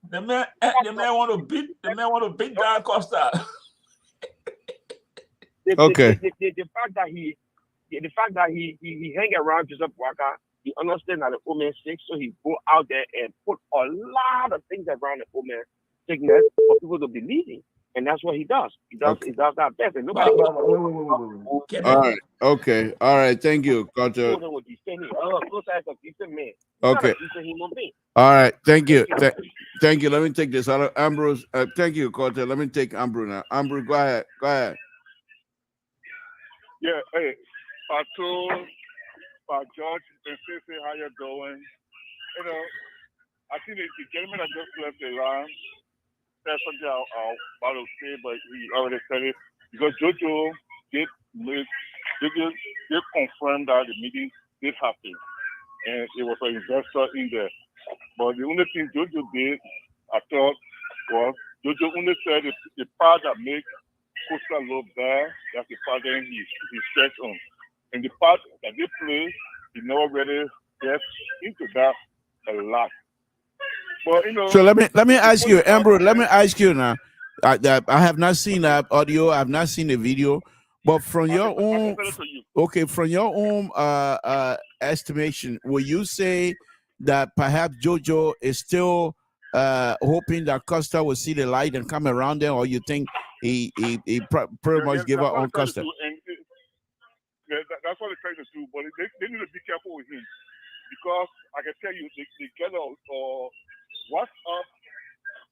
The man want to beat down Costa. Okay. The fact that he hang around Joseph Walker, he understands that the woman sick, so he go out there and put a lot of things around the woman sickness for people to believe in. And that's what he does. He does that best. And nobody All right. Okay. All right. Thank you, Carter. Okay. All right. Thank you. Thank you. Let me take this out of Ambrose. Thank you, Carter. Let me take Ambrose now. Ambrose, go ahead. Go ahead. Yeah, hey, Pato, George, and Stacey, how you doing? You know, I think the gentleman that just left the line said something I'm about to say, but he already said it. Because Jojo did confirm that the meeting did happen, and it was an investor in there. But the only thing Jojo did, I thought, was Jojo only said the part that makes Costa look bad, that's the part that he stressed on. And the part that they play, he never really gets into that a lot. But you know, so let me ask you, Ambrose. Let me ask you now. I have not seen that audio. I have not seen the video. But from your own, okay, from your own estimation, will you say that perhaps Jojo is still hoping that Costa will see the light and come around there, or you think he pretty much give up on Costa? That's what they're trying to do, but they need to be careful with him, because I can tell you, they get a WhatsApp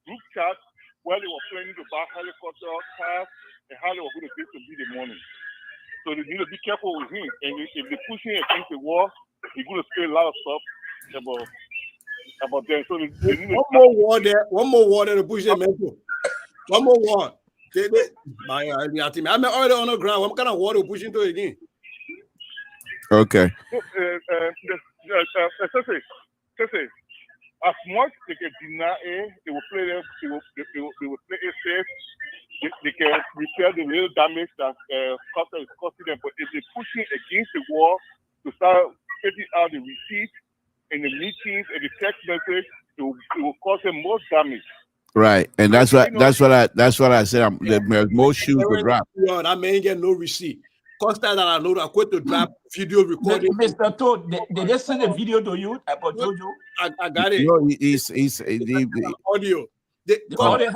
group chat where they were planning to buy helicopter cars and how they were going to get to be the money. So they need to be careful with him, and if they push him against the wall, he's going to say a lot of stuff about them. So they need one more war there to push them into. One more war. I'm already on the ground. What kind of war to push into again? Okay. As much they can deny it, they will play them. They will play it safe. They can repair the little damage that Costa is causing them. But if they're pushing against the wall to start taking out the receipt and the meetings and the text message, it will cause them more damage. Right, and that's what I said. There's more shoes to drop. That man get no receipt. Costa that I know that quit to drop video recording. Mr. Toad, they just send a video to you about Jojo. I got it. No, he's the audio. The audio,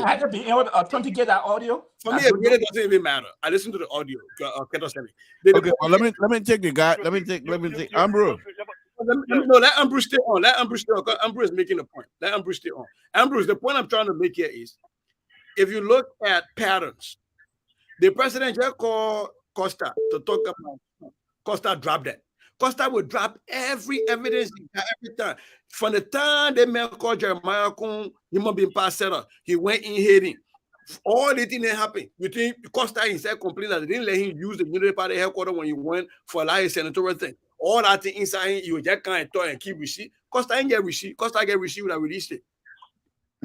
had to be able to authenticate that audio. For me, it really doesn't even matter. I listen to the audio. Okay, well, let me take the guy. Let me take Ambrose. Let Ambrose stay on. Let Ambrose stay on. Ambrose is making a point. Let Ambrose stay on. Ambrose, the point I'm trying to make here is, if you look at patterns, the president just called Costa to talk about Costa dropped that. Costa would drop every evidence every time. From the time they met called Jeremiah Kun, he must be past setup. He went in hiding. All the things that happened. You think Costa himself complained that they didn't let him use the Unity Party headquarters when he went for like a senatorial thing. All that thing inside him, you just can't talk and keep receipt. Costa ain't get receipt. Costa get receipt when I released it.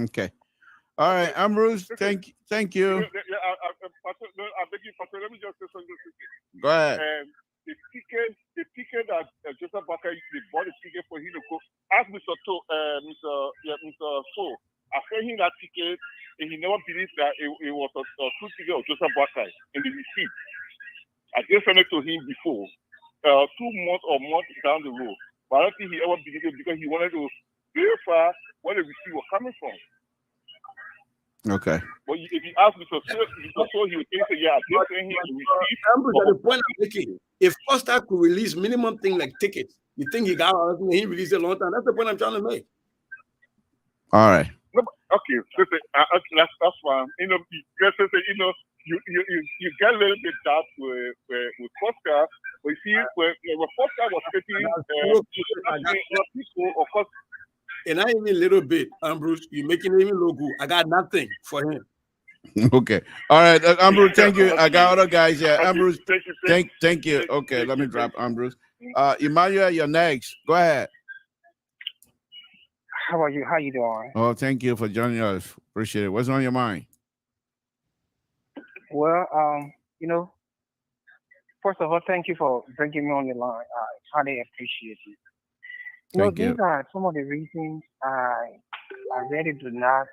Okay. All right, Ambrose, thank you. I beg you, Pastor, let me just say something. Go ahead. The ticket that Joseph Barker, they bought the ticket for him to go. Ask Mr. So. I sent him that ticket, and he never believed that it was a true ticket of Joseph Barker in the receipt. I just sent it to him before, 2 months or months down the road. But I don't think he ever believed it because he wanted to verify where the receipt was coming from. Okay. But if you ask Mr. So, he would say, yeah, I did send him the receipt. The point I'm making, if Costa could release minimum thing like tickets, you think he got out he released it a long time. That's the point I'm trying to make. All right. Okay, that's fine. You know, you get a little bit doubt with Costa But you see, when Foster was taking people, of course. And I even a little bit, Ambrose, you making him look good. I got nothing for him. Okay. All right, Ambrose, thank you. I got other guys here. Ambrose, thank you. Okay, let me drop Ambrose. Emmanuel, you're next. Go ahead. How are you? How you doing? Oh, thank you for joining us. Appreciate it. What's on your mind? Well, first of all, thank you for bringing me on the line. I highly appreciate it. These are some of the reasons I really do not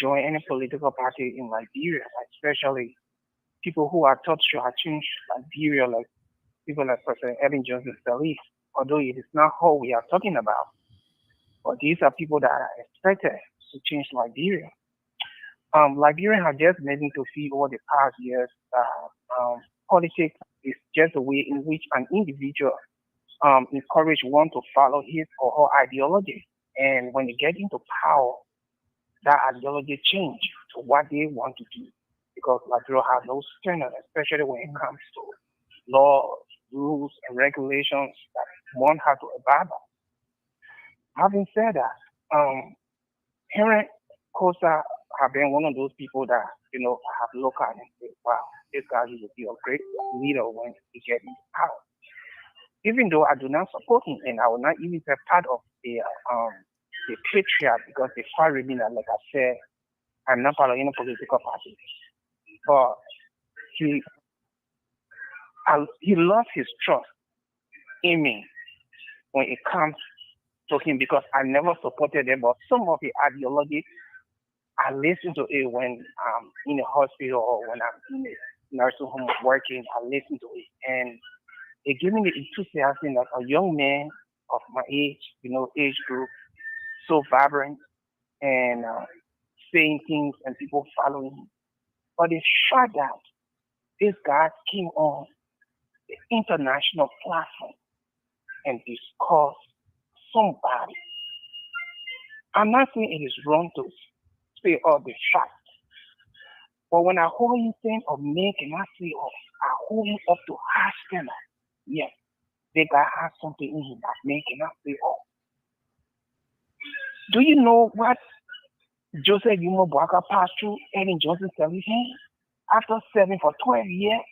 join any political party in Liberia, especially people who are taught to change Liberia, like people like President Ellen Johnson Sirleaf, although it is not who we are talking about. But these are people that are expected to change Liberia. Liberia has just made me to feel over the past years that politics is just a way in which an individual encourage one to follow his or her ideology. And when they get into power, that ideology change to what they want to do. Because Liberia has no standard, especially when it comes to laws, rules, and regulations that one has to abide by. Having said that, Henry Costa have been one of those people that, have looked at and say, wow, this guy will be a great leader when he gets into power. Even though I do not support him, and I will not even be part of the patriot, because the far reading, like I said, I'm not part of any political party. But he lost his trust in me when it comes to him, because I never supported him, but some of the ideology, I listen to it when I'm in the hospital or when I'm in the nursing home working, I listen to it. And it gives me the enthusiasm that a young man of my age, age group, so vibrant and saying things and people following him. But it's shot that this guy came on the international platform and discussed somebody. I'm not saying it is wrong to say all the facts, but when I hold him saying or making, I say, I hold him up to high standard. Yes, the guy has something in him that making us say, do you know what Joseph Yumo Boaka passed through Ellen Johnson Sirleaf after serving for 12 years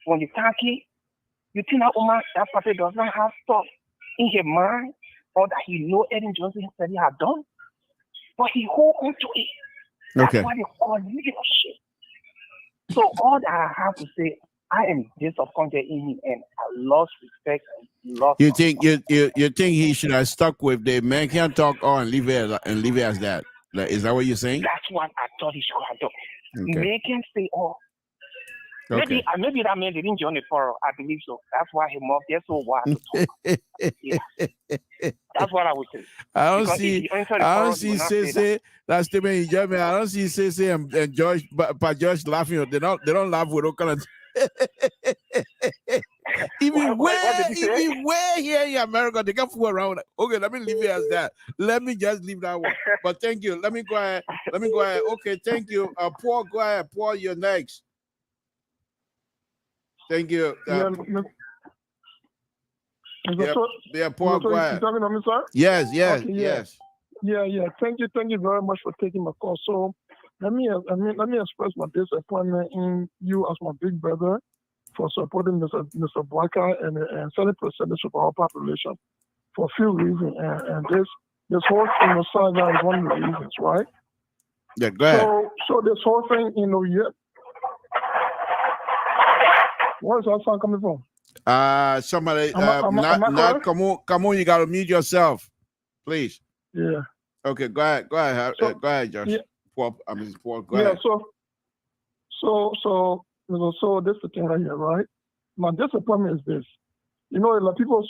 when the tanky? You think that party does not have stuff in his mind or that he know Ellen Johnson Sirleaf had done? But he hold on to it. That's what they call leadership. So all that I have to say, I am disappointed in him and I lost respect and lost. You think he should have stuck with the man can't talk and leave it as that? Is that what you're saying? That's what I thought he should have done. Okay. Man can say Okay. Maybe that man didn't join the forum. I believe so. That's why he moved there so wild to talk. Yeah. That's what I would say. I don't see Sese. That's the man in Germany. I don't see Sese and George, but George laughing. They don't laugh with all kind of. Even where here in America they can fool around. Okay, let me leave it as that. Let me just leave that one. But thank you. Let me go ahead. Okay, thank you. Paul, go ahead. Paul, you're next. Thank you. Paul, go ahead. You talking to me, sir? Yes. Yeah. Thank you very much for taking my call. So let me express my disappointment in you as my big brother for supporting Mr. Boaka and selling percentage of our population for a few reasons. And this whole saga is one of the reasons, right? Yeah, go ahead. So this whole thing, where is that sound coming from? Somebody, come on, you gotta mute yourself, please. Yeah. Okay, go ahead. Go ahead, Josh. Yeah. Paul, go ahead. So this is the thing right here, right? My disappointment is this. Like people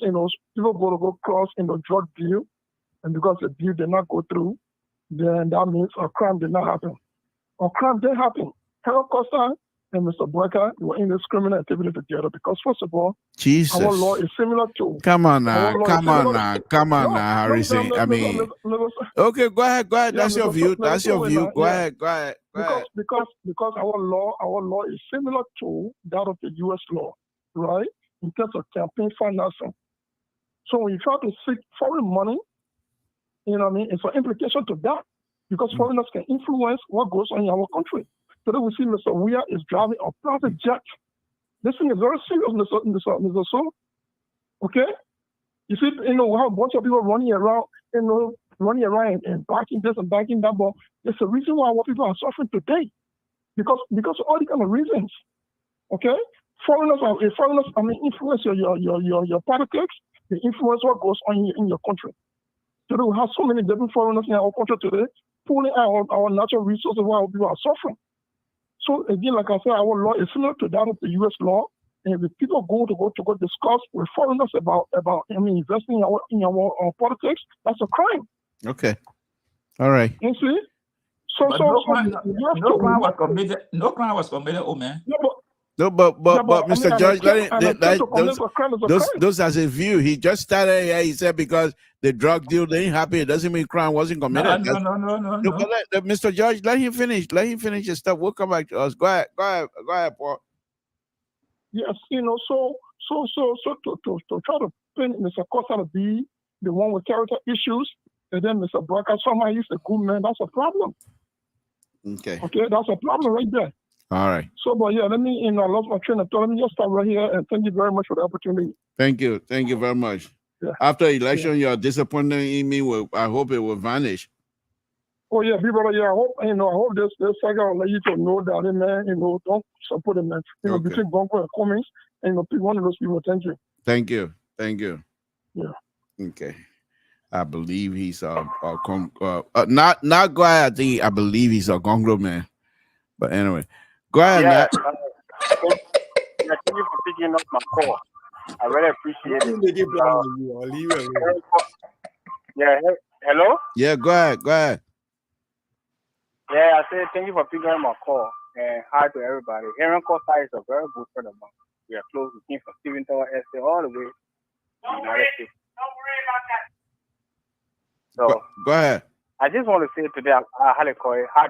go cross in the drug deal, and because the deal did not go through, then that means a crime did not happen. A crime did happen. Harold Costa and Mr. Boaka were in this criminal activity together because, first of all, Jesus. Our law is similar to. Come on now, Harrison. Okay, go ahead. That's your view. Go ahead. Because our law is similar to that of the U.S. law, right, in terms of campaign financing. So when you try to seek foreign money, you know what I mean, it's an implication to that because foreigners can influence what goes on in our country. Today we see Mr. Weir is driving a private jet. This thing is very serious, Mr. So. Okay? You see, you know, we have a bunch of people running around, you know, and backing this and backing that, but there's a reason why our people are suffering today. Because of all the kind of reasons. Okay? Foreigners, influence your politics, they influence what goes on in your country. Today we have so many different foreigners in our country today, pulling out our natural resources while our people are suffering. So again, like I said, our law is similar to that of the U.S. law. And if people go to discuss with foreigners about investing in our politics, that's a crime. Okay. All right. You see? So no crime was committed, oh man. No, but Mr. Judge, those as a view. He just started here. He said because the drug deal they ain't happy, it doesn't mean crime wasn't committed. No. But Mr. Judge, let him finish. Let him finish his stuff. We'll come back to us. Go ahead, Paul. Yes, you know, so to try to pin Mr. Costa to be the one with character issues, and then Mr. Braca somehow he's a good man. That's a problem. Okay, that's a problem right there. All right. So, but yeah, let me, I lost my train of thought. Let me just stop right here and thank you very much for the opportunity. Thank you very much. Yeah. After election, your disappointment in me I hope it will vanish. Oh yeah, people, yeah, I hope this second will let you to know that, man, don't support him, man. Between Bongo and Cummings, and pick one of those people. Thank you. Thank you. Yeah. Okay. I believe he's not go ahead. I believe he's a Congo man. But anyway, go ahead, Matt. Thank you for picking up my call. I really appreciate it. Yeah, hello? Yeah, go ahead. Yeah, I said thank you for picking up my call. And hi to everybody. Aaron Costa is a very good friend of mine. We are close with him from Stephen Tower Estate all the way to the United States. So, go ahead. I just want to say today, how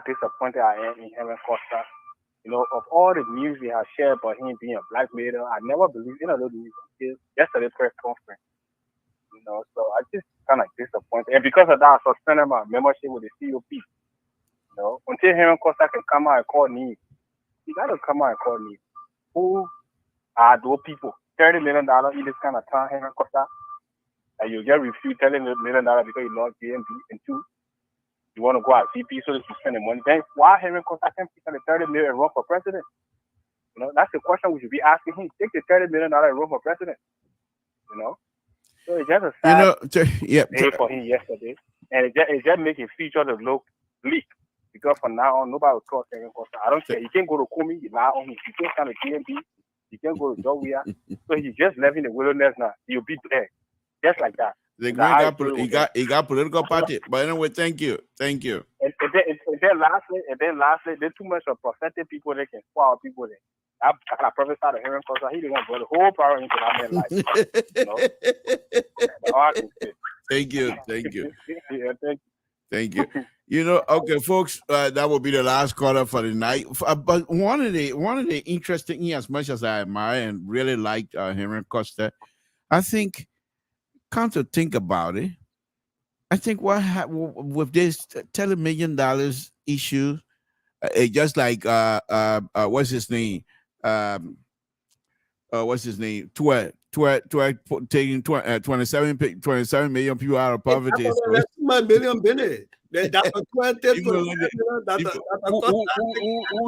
disappointed I am in Aaron Costa. Of all the news we have shared about him being a blackmailer, I never believed in a little news until yesterday's press conference. So I just kind of disappointed. And because of that, I suspended my membership with the COP. Until Aaron Costa can come out and call me, he got to come out and call me. Who are those people? $30 million in this kind of time, Aaron Costa? And you get refused $30 million because you lost GMB, and two, you want to go out CP so that you spend the money. Then why Aaron Costa can't spend the $30 million and run for president? That's the question we should be asking him. Take the $30 million and run for president. So it's just a sad day for him yesterday. And it just makes his future look bleak. Because from now on, nobody will trust Aaron Costa. I don't care. He can't go to Kumi, he lie on him. He can't stand the GMB. He can't go to Jowia. So he's just left in the wilderness now. He'll be there. Just like that. He got political party. But anyway, thank you. And then lastly, there's too much of prophetic people that can spoil people there. I prophesied to Aaron Costa. He didn't want to put the whole power into that man's life. All I can say. Thank you. Yeah, thank you. Okay, folks, that will be the last caller for the night. But one of the interesting, as much as I admire and really like Aaron Costa, I think, come to think about it, I think what with this $10 million issue, just like what's his name? Taking 27 million people out of poverty. Who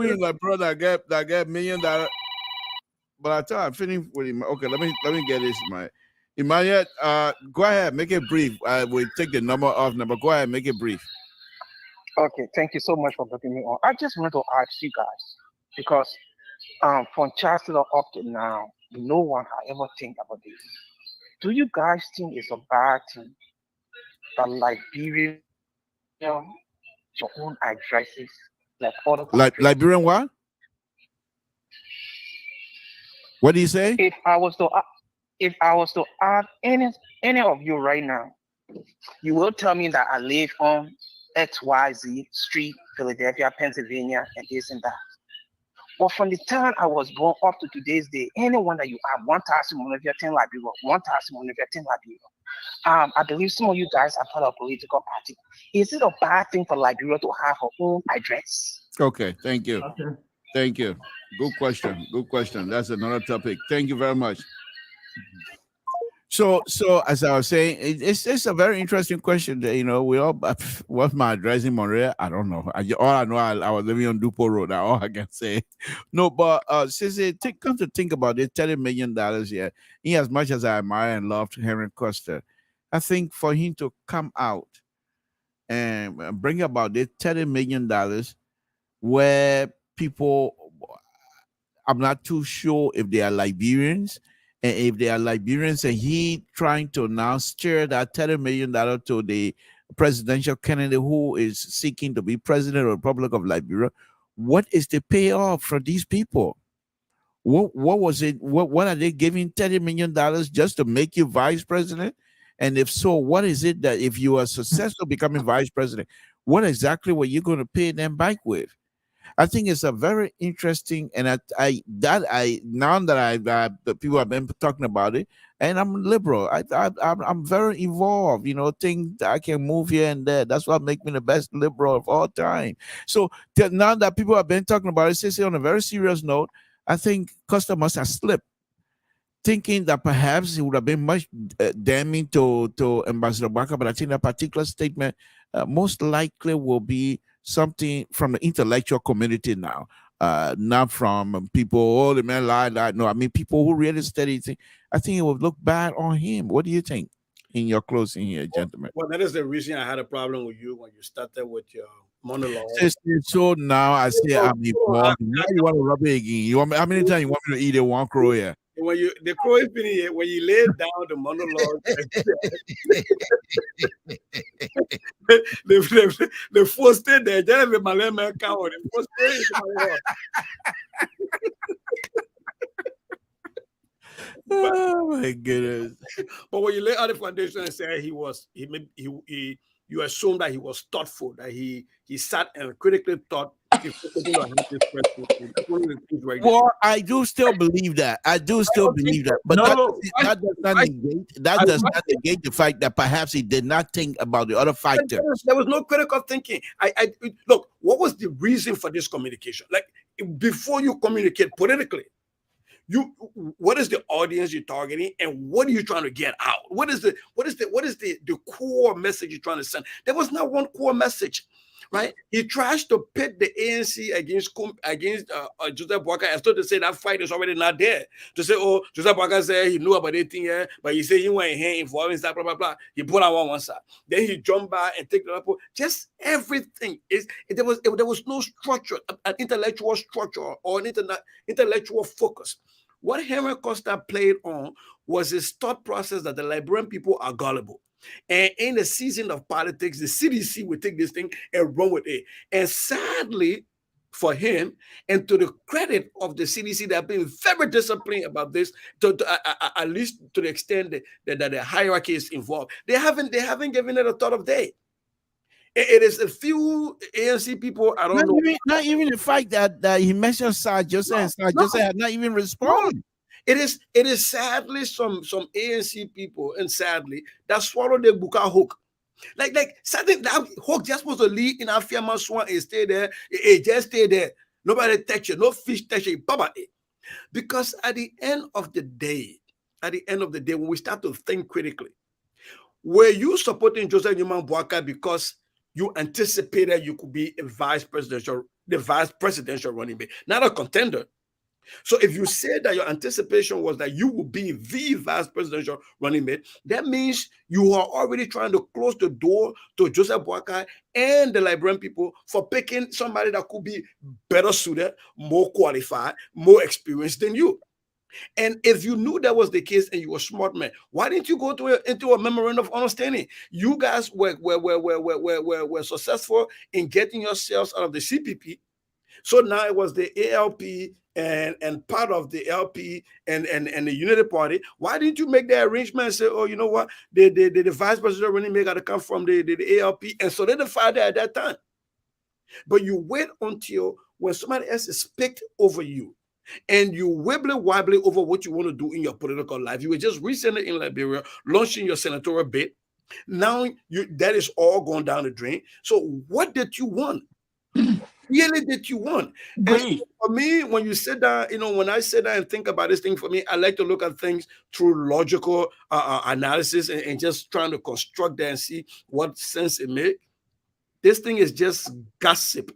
is my brother that get $1 million? But I thought I finished with him. Okay, let me get this, man. Emmanuel, go ahead, make it brief. We'll take the number off. Go ahead, make it brief. Okay, thank you so much for putting me on. I just want to ask you guys, because from Chancellor up to now, no one has ever think about this. Do you guys think it's a bad thing that Liberia your own addresses like other countries? Liberian what? What do you say? If I was to ask any of you right now, you will tell me that I live on XYZ Street, Philadelphia, Pennsylvania, and this and that. But from the time I was born up to today's day, anyone that you have 1,000 Monrovia 10 Liberia, 1,000 Monrovia 10 Liberia. I believe some of you guys are part of a political party. Is it a bad thing for Liberia to have her own address? Okay, thank you. Okay. Thank you. Good question. Good question. That's another topic. Thank you very much. So as I was saying, it's a very interesting question. That, we all what's my address in Montreal? I don't know. All I know, I was living on Dupont Road. That's all I can say. No, but since come to think about it, $30 million here. In as much as I admire and love Henry Costa, I think for him to come out and bring about this $30 million, where people, I'm not too sure if they are Liberians. And if they are Liberians and he trying to now steer that $30 million to the presidential candidate who is seeking to be president of the Republic of Liberia, what is the payoff for these people? What was it? What are they giving $30 million just to make you vice president? And if so, what is it that if you are successful becoming vice president, what exactly were you going to pay them back with? I think it's a very interesting, and now that the people have been talking about it, and I'm liberal. I'm very involved. Think that I can move here and there. That's what makes me the best liberal of all time. So now that people have been talking about it, say on a very serious note, I think Costa must have slipped, thinking that perhaps it would have been much damning to Ambassador Barker. But I think that particular statement most likely will be something from the intellectual community now, not from people, the man lied. No, I mean people who really study things. I think it would look bad on him. What do you think in your closing here, gentlemen? Well, that is the reason I had a problem with you when you started with your monologue. So now I say I'm involved. Now you want to rub it again. You want me, how many times you want me to eat it one crow here? When the crow is finished, when you laid down the monologue, the first day there, just the Malay man count. The first day is oh my goodness! But when you lay out the foundation and say you assume that he was thoughtful, that he sat and critically thought. Well, I do still believe that. But that does not negate the fact that perhaps he did not think about the other factors. There was no critical thinking. Look, what was the reason for this communication? Like, before you communicate politically, what is the audience you're targeting, and what are you trying to get out? What is the core message you're trying to send? There was not one core message. Right, he tries to pit the ANC against Joseph Boakai, and so to say that fight is already not there. To say, oh, Joseph Boakai said he knew about it here, but he said he went here involved in that, blah blah blah. He put on one side, then he jumped back and take the other. Just everything there was no structure, an intellectual structure or an intellectual focus. What Henry Costa played on was his thought process that the Liberian people are gullible. And in the season of politics, the CDC will take this thing and run with it. And sadly for him, and to the credit of the CDC, they have been very disciplined about this, at least to the extent that the hierarchy is involved. They haven't given it a thought of day. It is a few ANC people. I don't know. Not even the fact that he mentioned Sir Joseph and Sir Joseph had not even responded. It is sadly some ANC people, and sadly that swallowed the Buka hook. Like sadly that hook just supposed to lead in Afiama Swan and stay there. It just stay there. Nobody touch it, no fish touch it, baba it. Because at the end of the day, when we start to think critically, were you supporting Joseph Newman Boakai because you anticipated you could be the vice presidential running mate, not a contender? So if you say that your anticipation was that you would be the vice presidential running mate, that means you are already trying to close the door to Joseph Boakai and the Liberian people for picking somebody that could be better suited, more qualified, more experienced than you. And if you knew that was the case and you were a smart man, why didn't you go into a memorandum of understanding? You guys were successful in getting yourselves out of the CPP. So now it was the ALP and part of the LP and the Unity Party. Why didn't you make the arrangement and say, oh, you know what, the vice president running mate got to come from the ALP and solidify that at that time? But you wait until when somebody else is picked over you and you wibbly-wobbly over what you want to do in your political life. You were just recently in Liberia launching your senatorial bid. Now that is all going down the drain. So what did you want? Really did you want? And so for me, when you sit down, when I sit down and think about this thing, for me, I like to look at things through logical analysis and just trying to construct that and see what sense it makes. This thing is just gossip.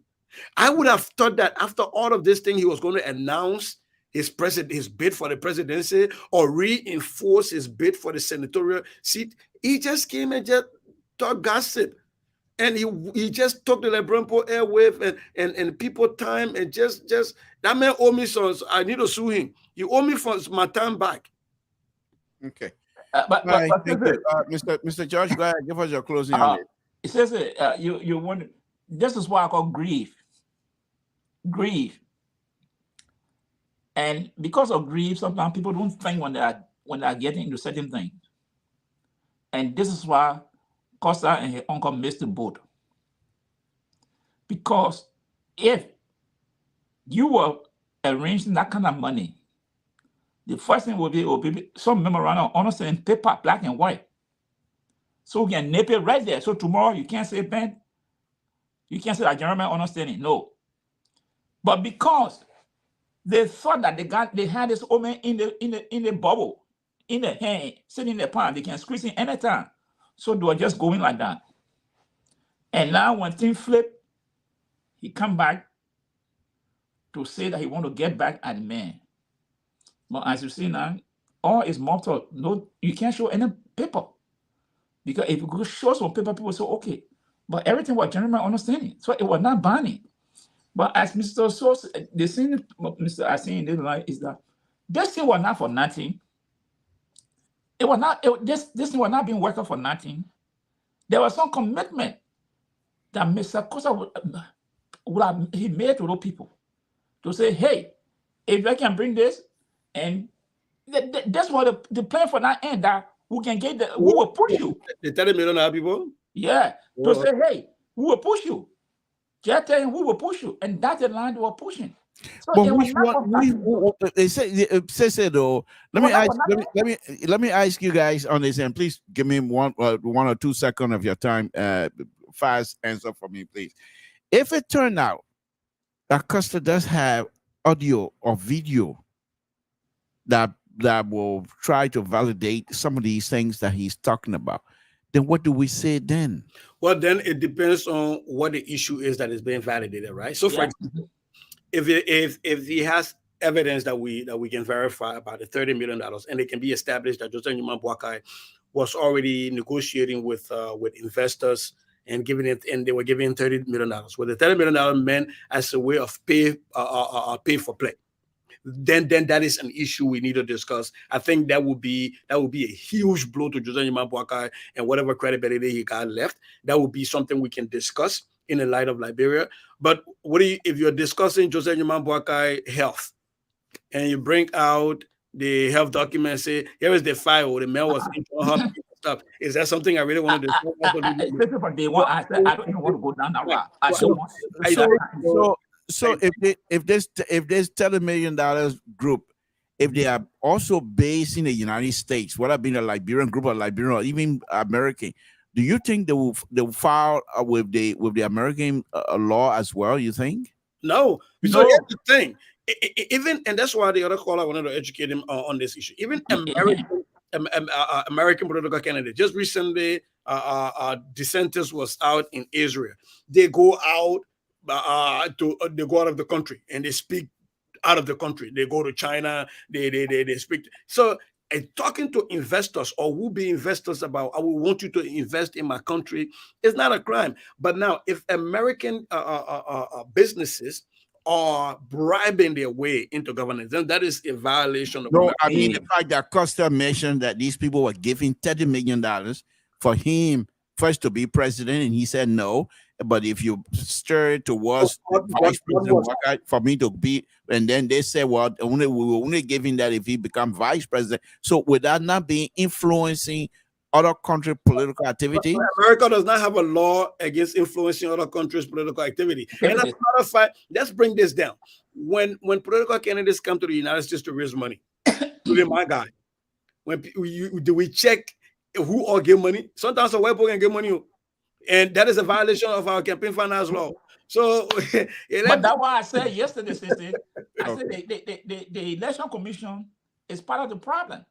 I would have thought that after all of this thing, he was going to announce his bid for the presidency or reinforce his bid for the senatorial seat. He just came and just talked gossip. And he just took the LeBron airwave and people time and just that man owe me some. I need to sue him. You owe me for my time back. Okay. Mr. George, go ahead. Give us your closing on it. It says you want. This is what I call grief. Grief. And because of grief, sometimes people don't think when they are getting into certain things. And this is why Costa and her uncle missed the boat. Because if you were arranging that kind of money, the first thing will be some memorandum of understanding, paper, black and white. So we can nip it right there. So tomorrow you can't say, Ben, you can't say that gentleman understanding. No. But because they thought that they had this woman in the bubble, in the hand, sitting in the pan, they can squeeze in anytime. So they were just going like that. And now when things flip, he come back to say that he want to get back at the man. But as you see now, all is mortal. No, you can't show any paper. Because if you could show some paper, people say, okay. But everything was gentleman understanding. So it was not binding. But as Mr. Source, the thing Mr. I see in this line is that this thing was not for nothing. It was not, this thing was not being worked for nothing. There was some commitment that Mr. Costa he made to those people to say, hey, if I can bring this, and that's what the plan for that end, that we can get we will push you. The 30 million people? Yeah. To say, hey, we will push you. Just tell him we will push you. And that's the line they were pushing. So but which one? They say though. Let me ask you guys on this, and please give me one or 2 seconds of your time. Fast answer for me, please. If it turned out that Costa does have audio or video that will try to validate some of these things that he's talking about, then what do we say then? Well, then it depends on what the issue is that is being validated, right? So, for example, if he has evidence that we can verify about the $30 million, and it can be established that Joseph Nyuma was already negotiating with investors and giving it, and they were giving $30 million. Well, the $30 million meant as a way of pay for play. Then that is an issue we need to discuss. I think that would be a huge blow to Joseph Nyuma and whatever credibility he got left. That would be something we can discuss in the light of Liberia. But if you're discussing Joseph Nyuma health, and you bring out the health document and say, here is the file, the man was in stuff. Is that something I really want to discuss? I don't even want to go down that route. I don't want. So if this $30 million group, if they are also based in the United States, what have been a Liberian group or Liberian or even American, do you think they will file with the American law as well? You think? No. So here's the thing. Even, and that's why the other caller wanted to educate him on this issue. Even American political candidates. Just recently, DeSantis was out in Israel. They go out they go out of the country and they speak out of the country. They go to China. They speak. So talking to investors or who be investors about, I will want you to invest in my country, is not a crime. But now, if American businesses are bribing their way into governance, then that is a violation of I mean the fact that Costa mentioned that these people were giving $30 million for him first to be president, and he said no. But if you stir towards vice president for me to be, and then they say, well, we were only giving that if he become vice president. So would that not be influencing other country political activity? America does not have a law against influencing other countries' political activity. And as a matter of fact, let's bring this down. When political candidates come to the United States to raise money, including my guy, do we check who all give money? Sometimes a white boy can give money, and that is a violation of our campaign finance law. So, but that's why I said yesterday, I said the election commission is part of the problem,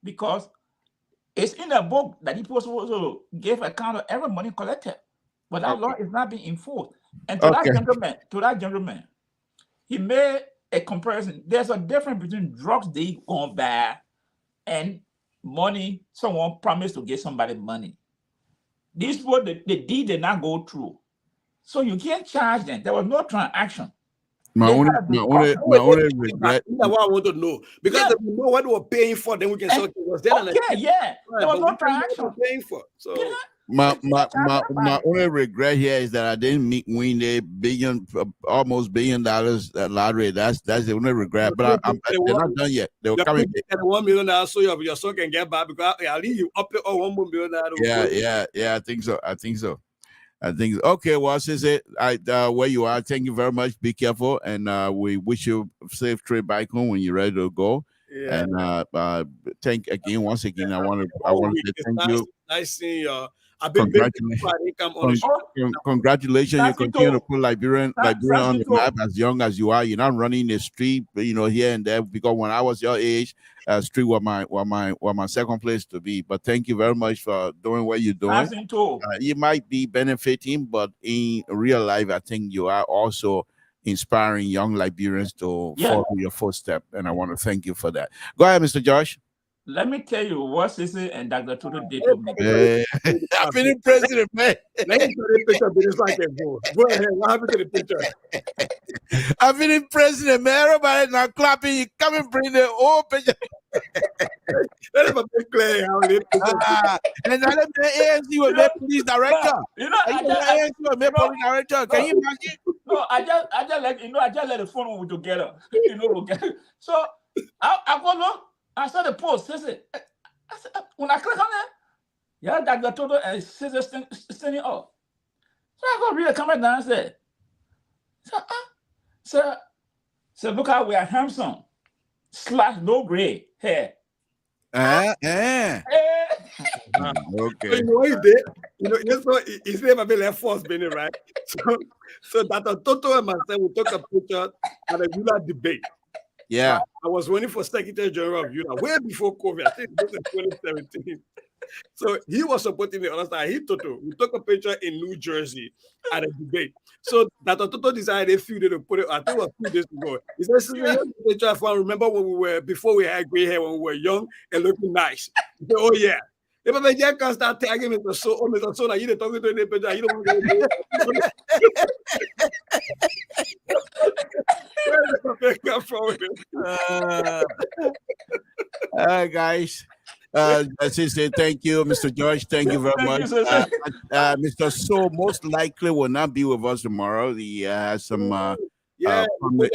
because it's in the book that he was supposed to give account of every money collected, but that law is not being enforced. And to that gentleman, he made a comparison. There's a difference between drugs they gone bad and money someone promised to give somebody money. These people, the deed did not go through, so you can't charge them. There was no transaction. My only regret. That's what I want to know, because if we know what we're paying for, then we can say there was no transaction. Paying for. So my only regret here is that I didn't win the almost $1 billion lottery. That's the only regret. But they're not done yet. They were coming. And $1 million, so your son can get back, because I'll leave you up to $1 million. Yeah. I think so. Okay. Well, since where you are, thank you very much. Be careful, and we wish you a safe trip back home when you're ready to go. Yeah. And once again, I want to say thank you. Nice seeing you. Congratulations. You continue to put Liberian on the map as young as you are. You're not running the street, here and there, because when I was your age, street was my second place to be. But thank you very much for doing what you're doing. You might be benefiting, but in real life, I think you are also inspiring young Liberians to follow your footsteps. And I want to thank you for that. Go ahead, Mr. Josh. Let me tell you what Sissy and Dr. Toto did to me. I've been in president, man. Let me show the picture, but it's like a go. Go ahead. What happened to the picture? I've been in president, man. Everybody now clapping. You come and bring the old picture. Let him be clear. And now let the ANC will make police director. ANC will make police director. Can you imagine? No, I just let the phone together. So I go look. I saw the post. I said, when I click on that, Dr. Toto and Scissor standing up. So I go read the comment down and said, so look how we are handsome. / no gray hair. Okay. So you know what he did? His name have been left force, Benny, right? So Dr. Toto and myself, we took a picture at a UNA debate. Yeah. I was running for Secretary General of UNA way before COVID. I think it was in 2017. So he was supporting the other side. We took a picture in New Jersey at a debate. So Dr. Toto decided a few days to put it, I think it was 2 days ago. He said, here's the picture I found. Remember before we had gray hair, when we were young and looking nice. He said, oh yeah. If I can start tagging Mr. So, you don't talking to any picture, you don't want to guys. Say thank you, Mr. George. Thank you very much. Mr. So most likely will not be with us tomorrow. He has some family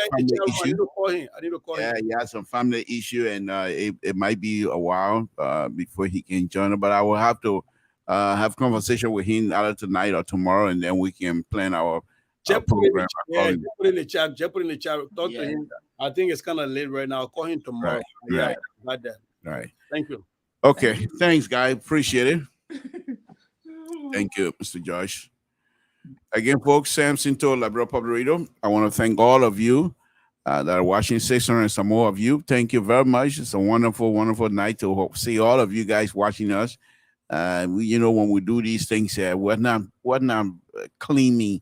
issue. I need to call him. He has some family issue, and it might be a while before he can join us. But I will have to have conversation with him either tonight or tomorrow, and then we can plan our program. Put in the chat. Talk to him. I think it's kind of late right now. I'll call him tomorrow. Right. Like that. All right. Thank you. Okay. Thanks, guys. Appreciate it. Thank you, Mr. Josh. Again, folks, Samson to Liberal Public Radio. I want to thank all of you that are watching, 600 and some more of you. Thank you very much. It's a wonderful, wonderful night to see all of you guys watching us. When we do these things here, we're not claiming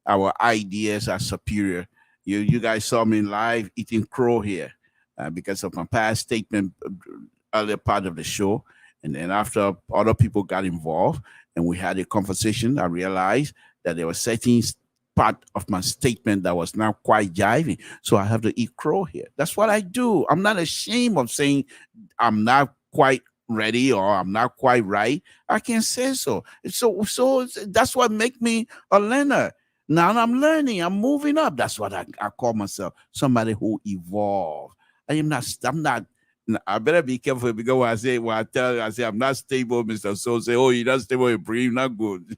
our ideas are superior. You guys saw me live eating crow here because of my past statement earlier part of the show. And then after other people got involved and we had a conversation, I realized that there was certain part of my statement that was not quite jiving. So I have to eat crow here. That's what I do. I'm not ashamed of saying I'm not quite ready or I'm not quite right. I can say so. So that's what makes me a learner. Now I'm learning. I'm moving up. That's what I call myself, somebody who evolved. I'm not I better be careful because when I say I'm not stable, Mr. So say, oh, you're not stable, you're not good.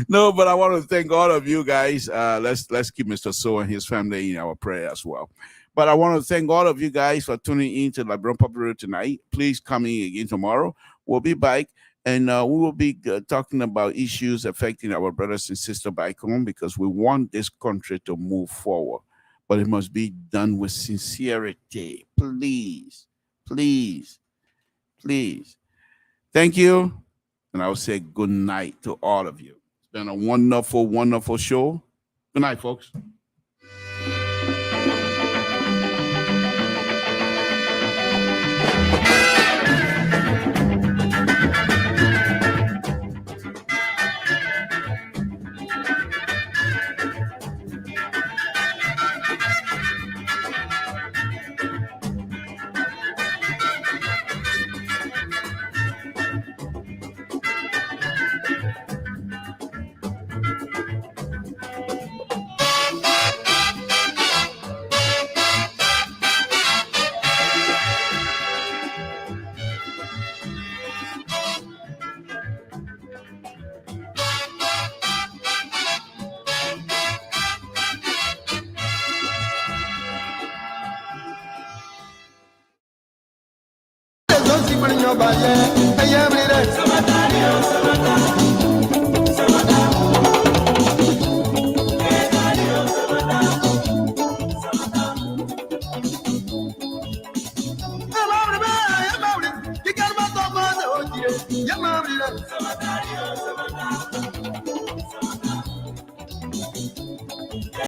No, but I want to thank all of you guys. Let's keep Mr. So and his family in our prayer as well. But I want to thank all of you guys for tuning in to LeBron Popular tonight. Please come in again tomorrow. We'll be back, and we will be talking about issues affecting our brothers and sisters back home because we want this country to move forward. But it must be done with sincerity. Please, please, please. Thank you. And I will say good night to all of you. It's been a wonderful, wonderful show. Good night, folks. Yeah,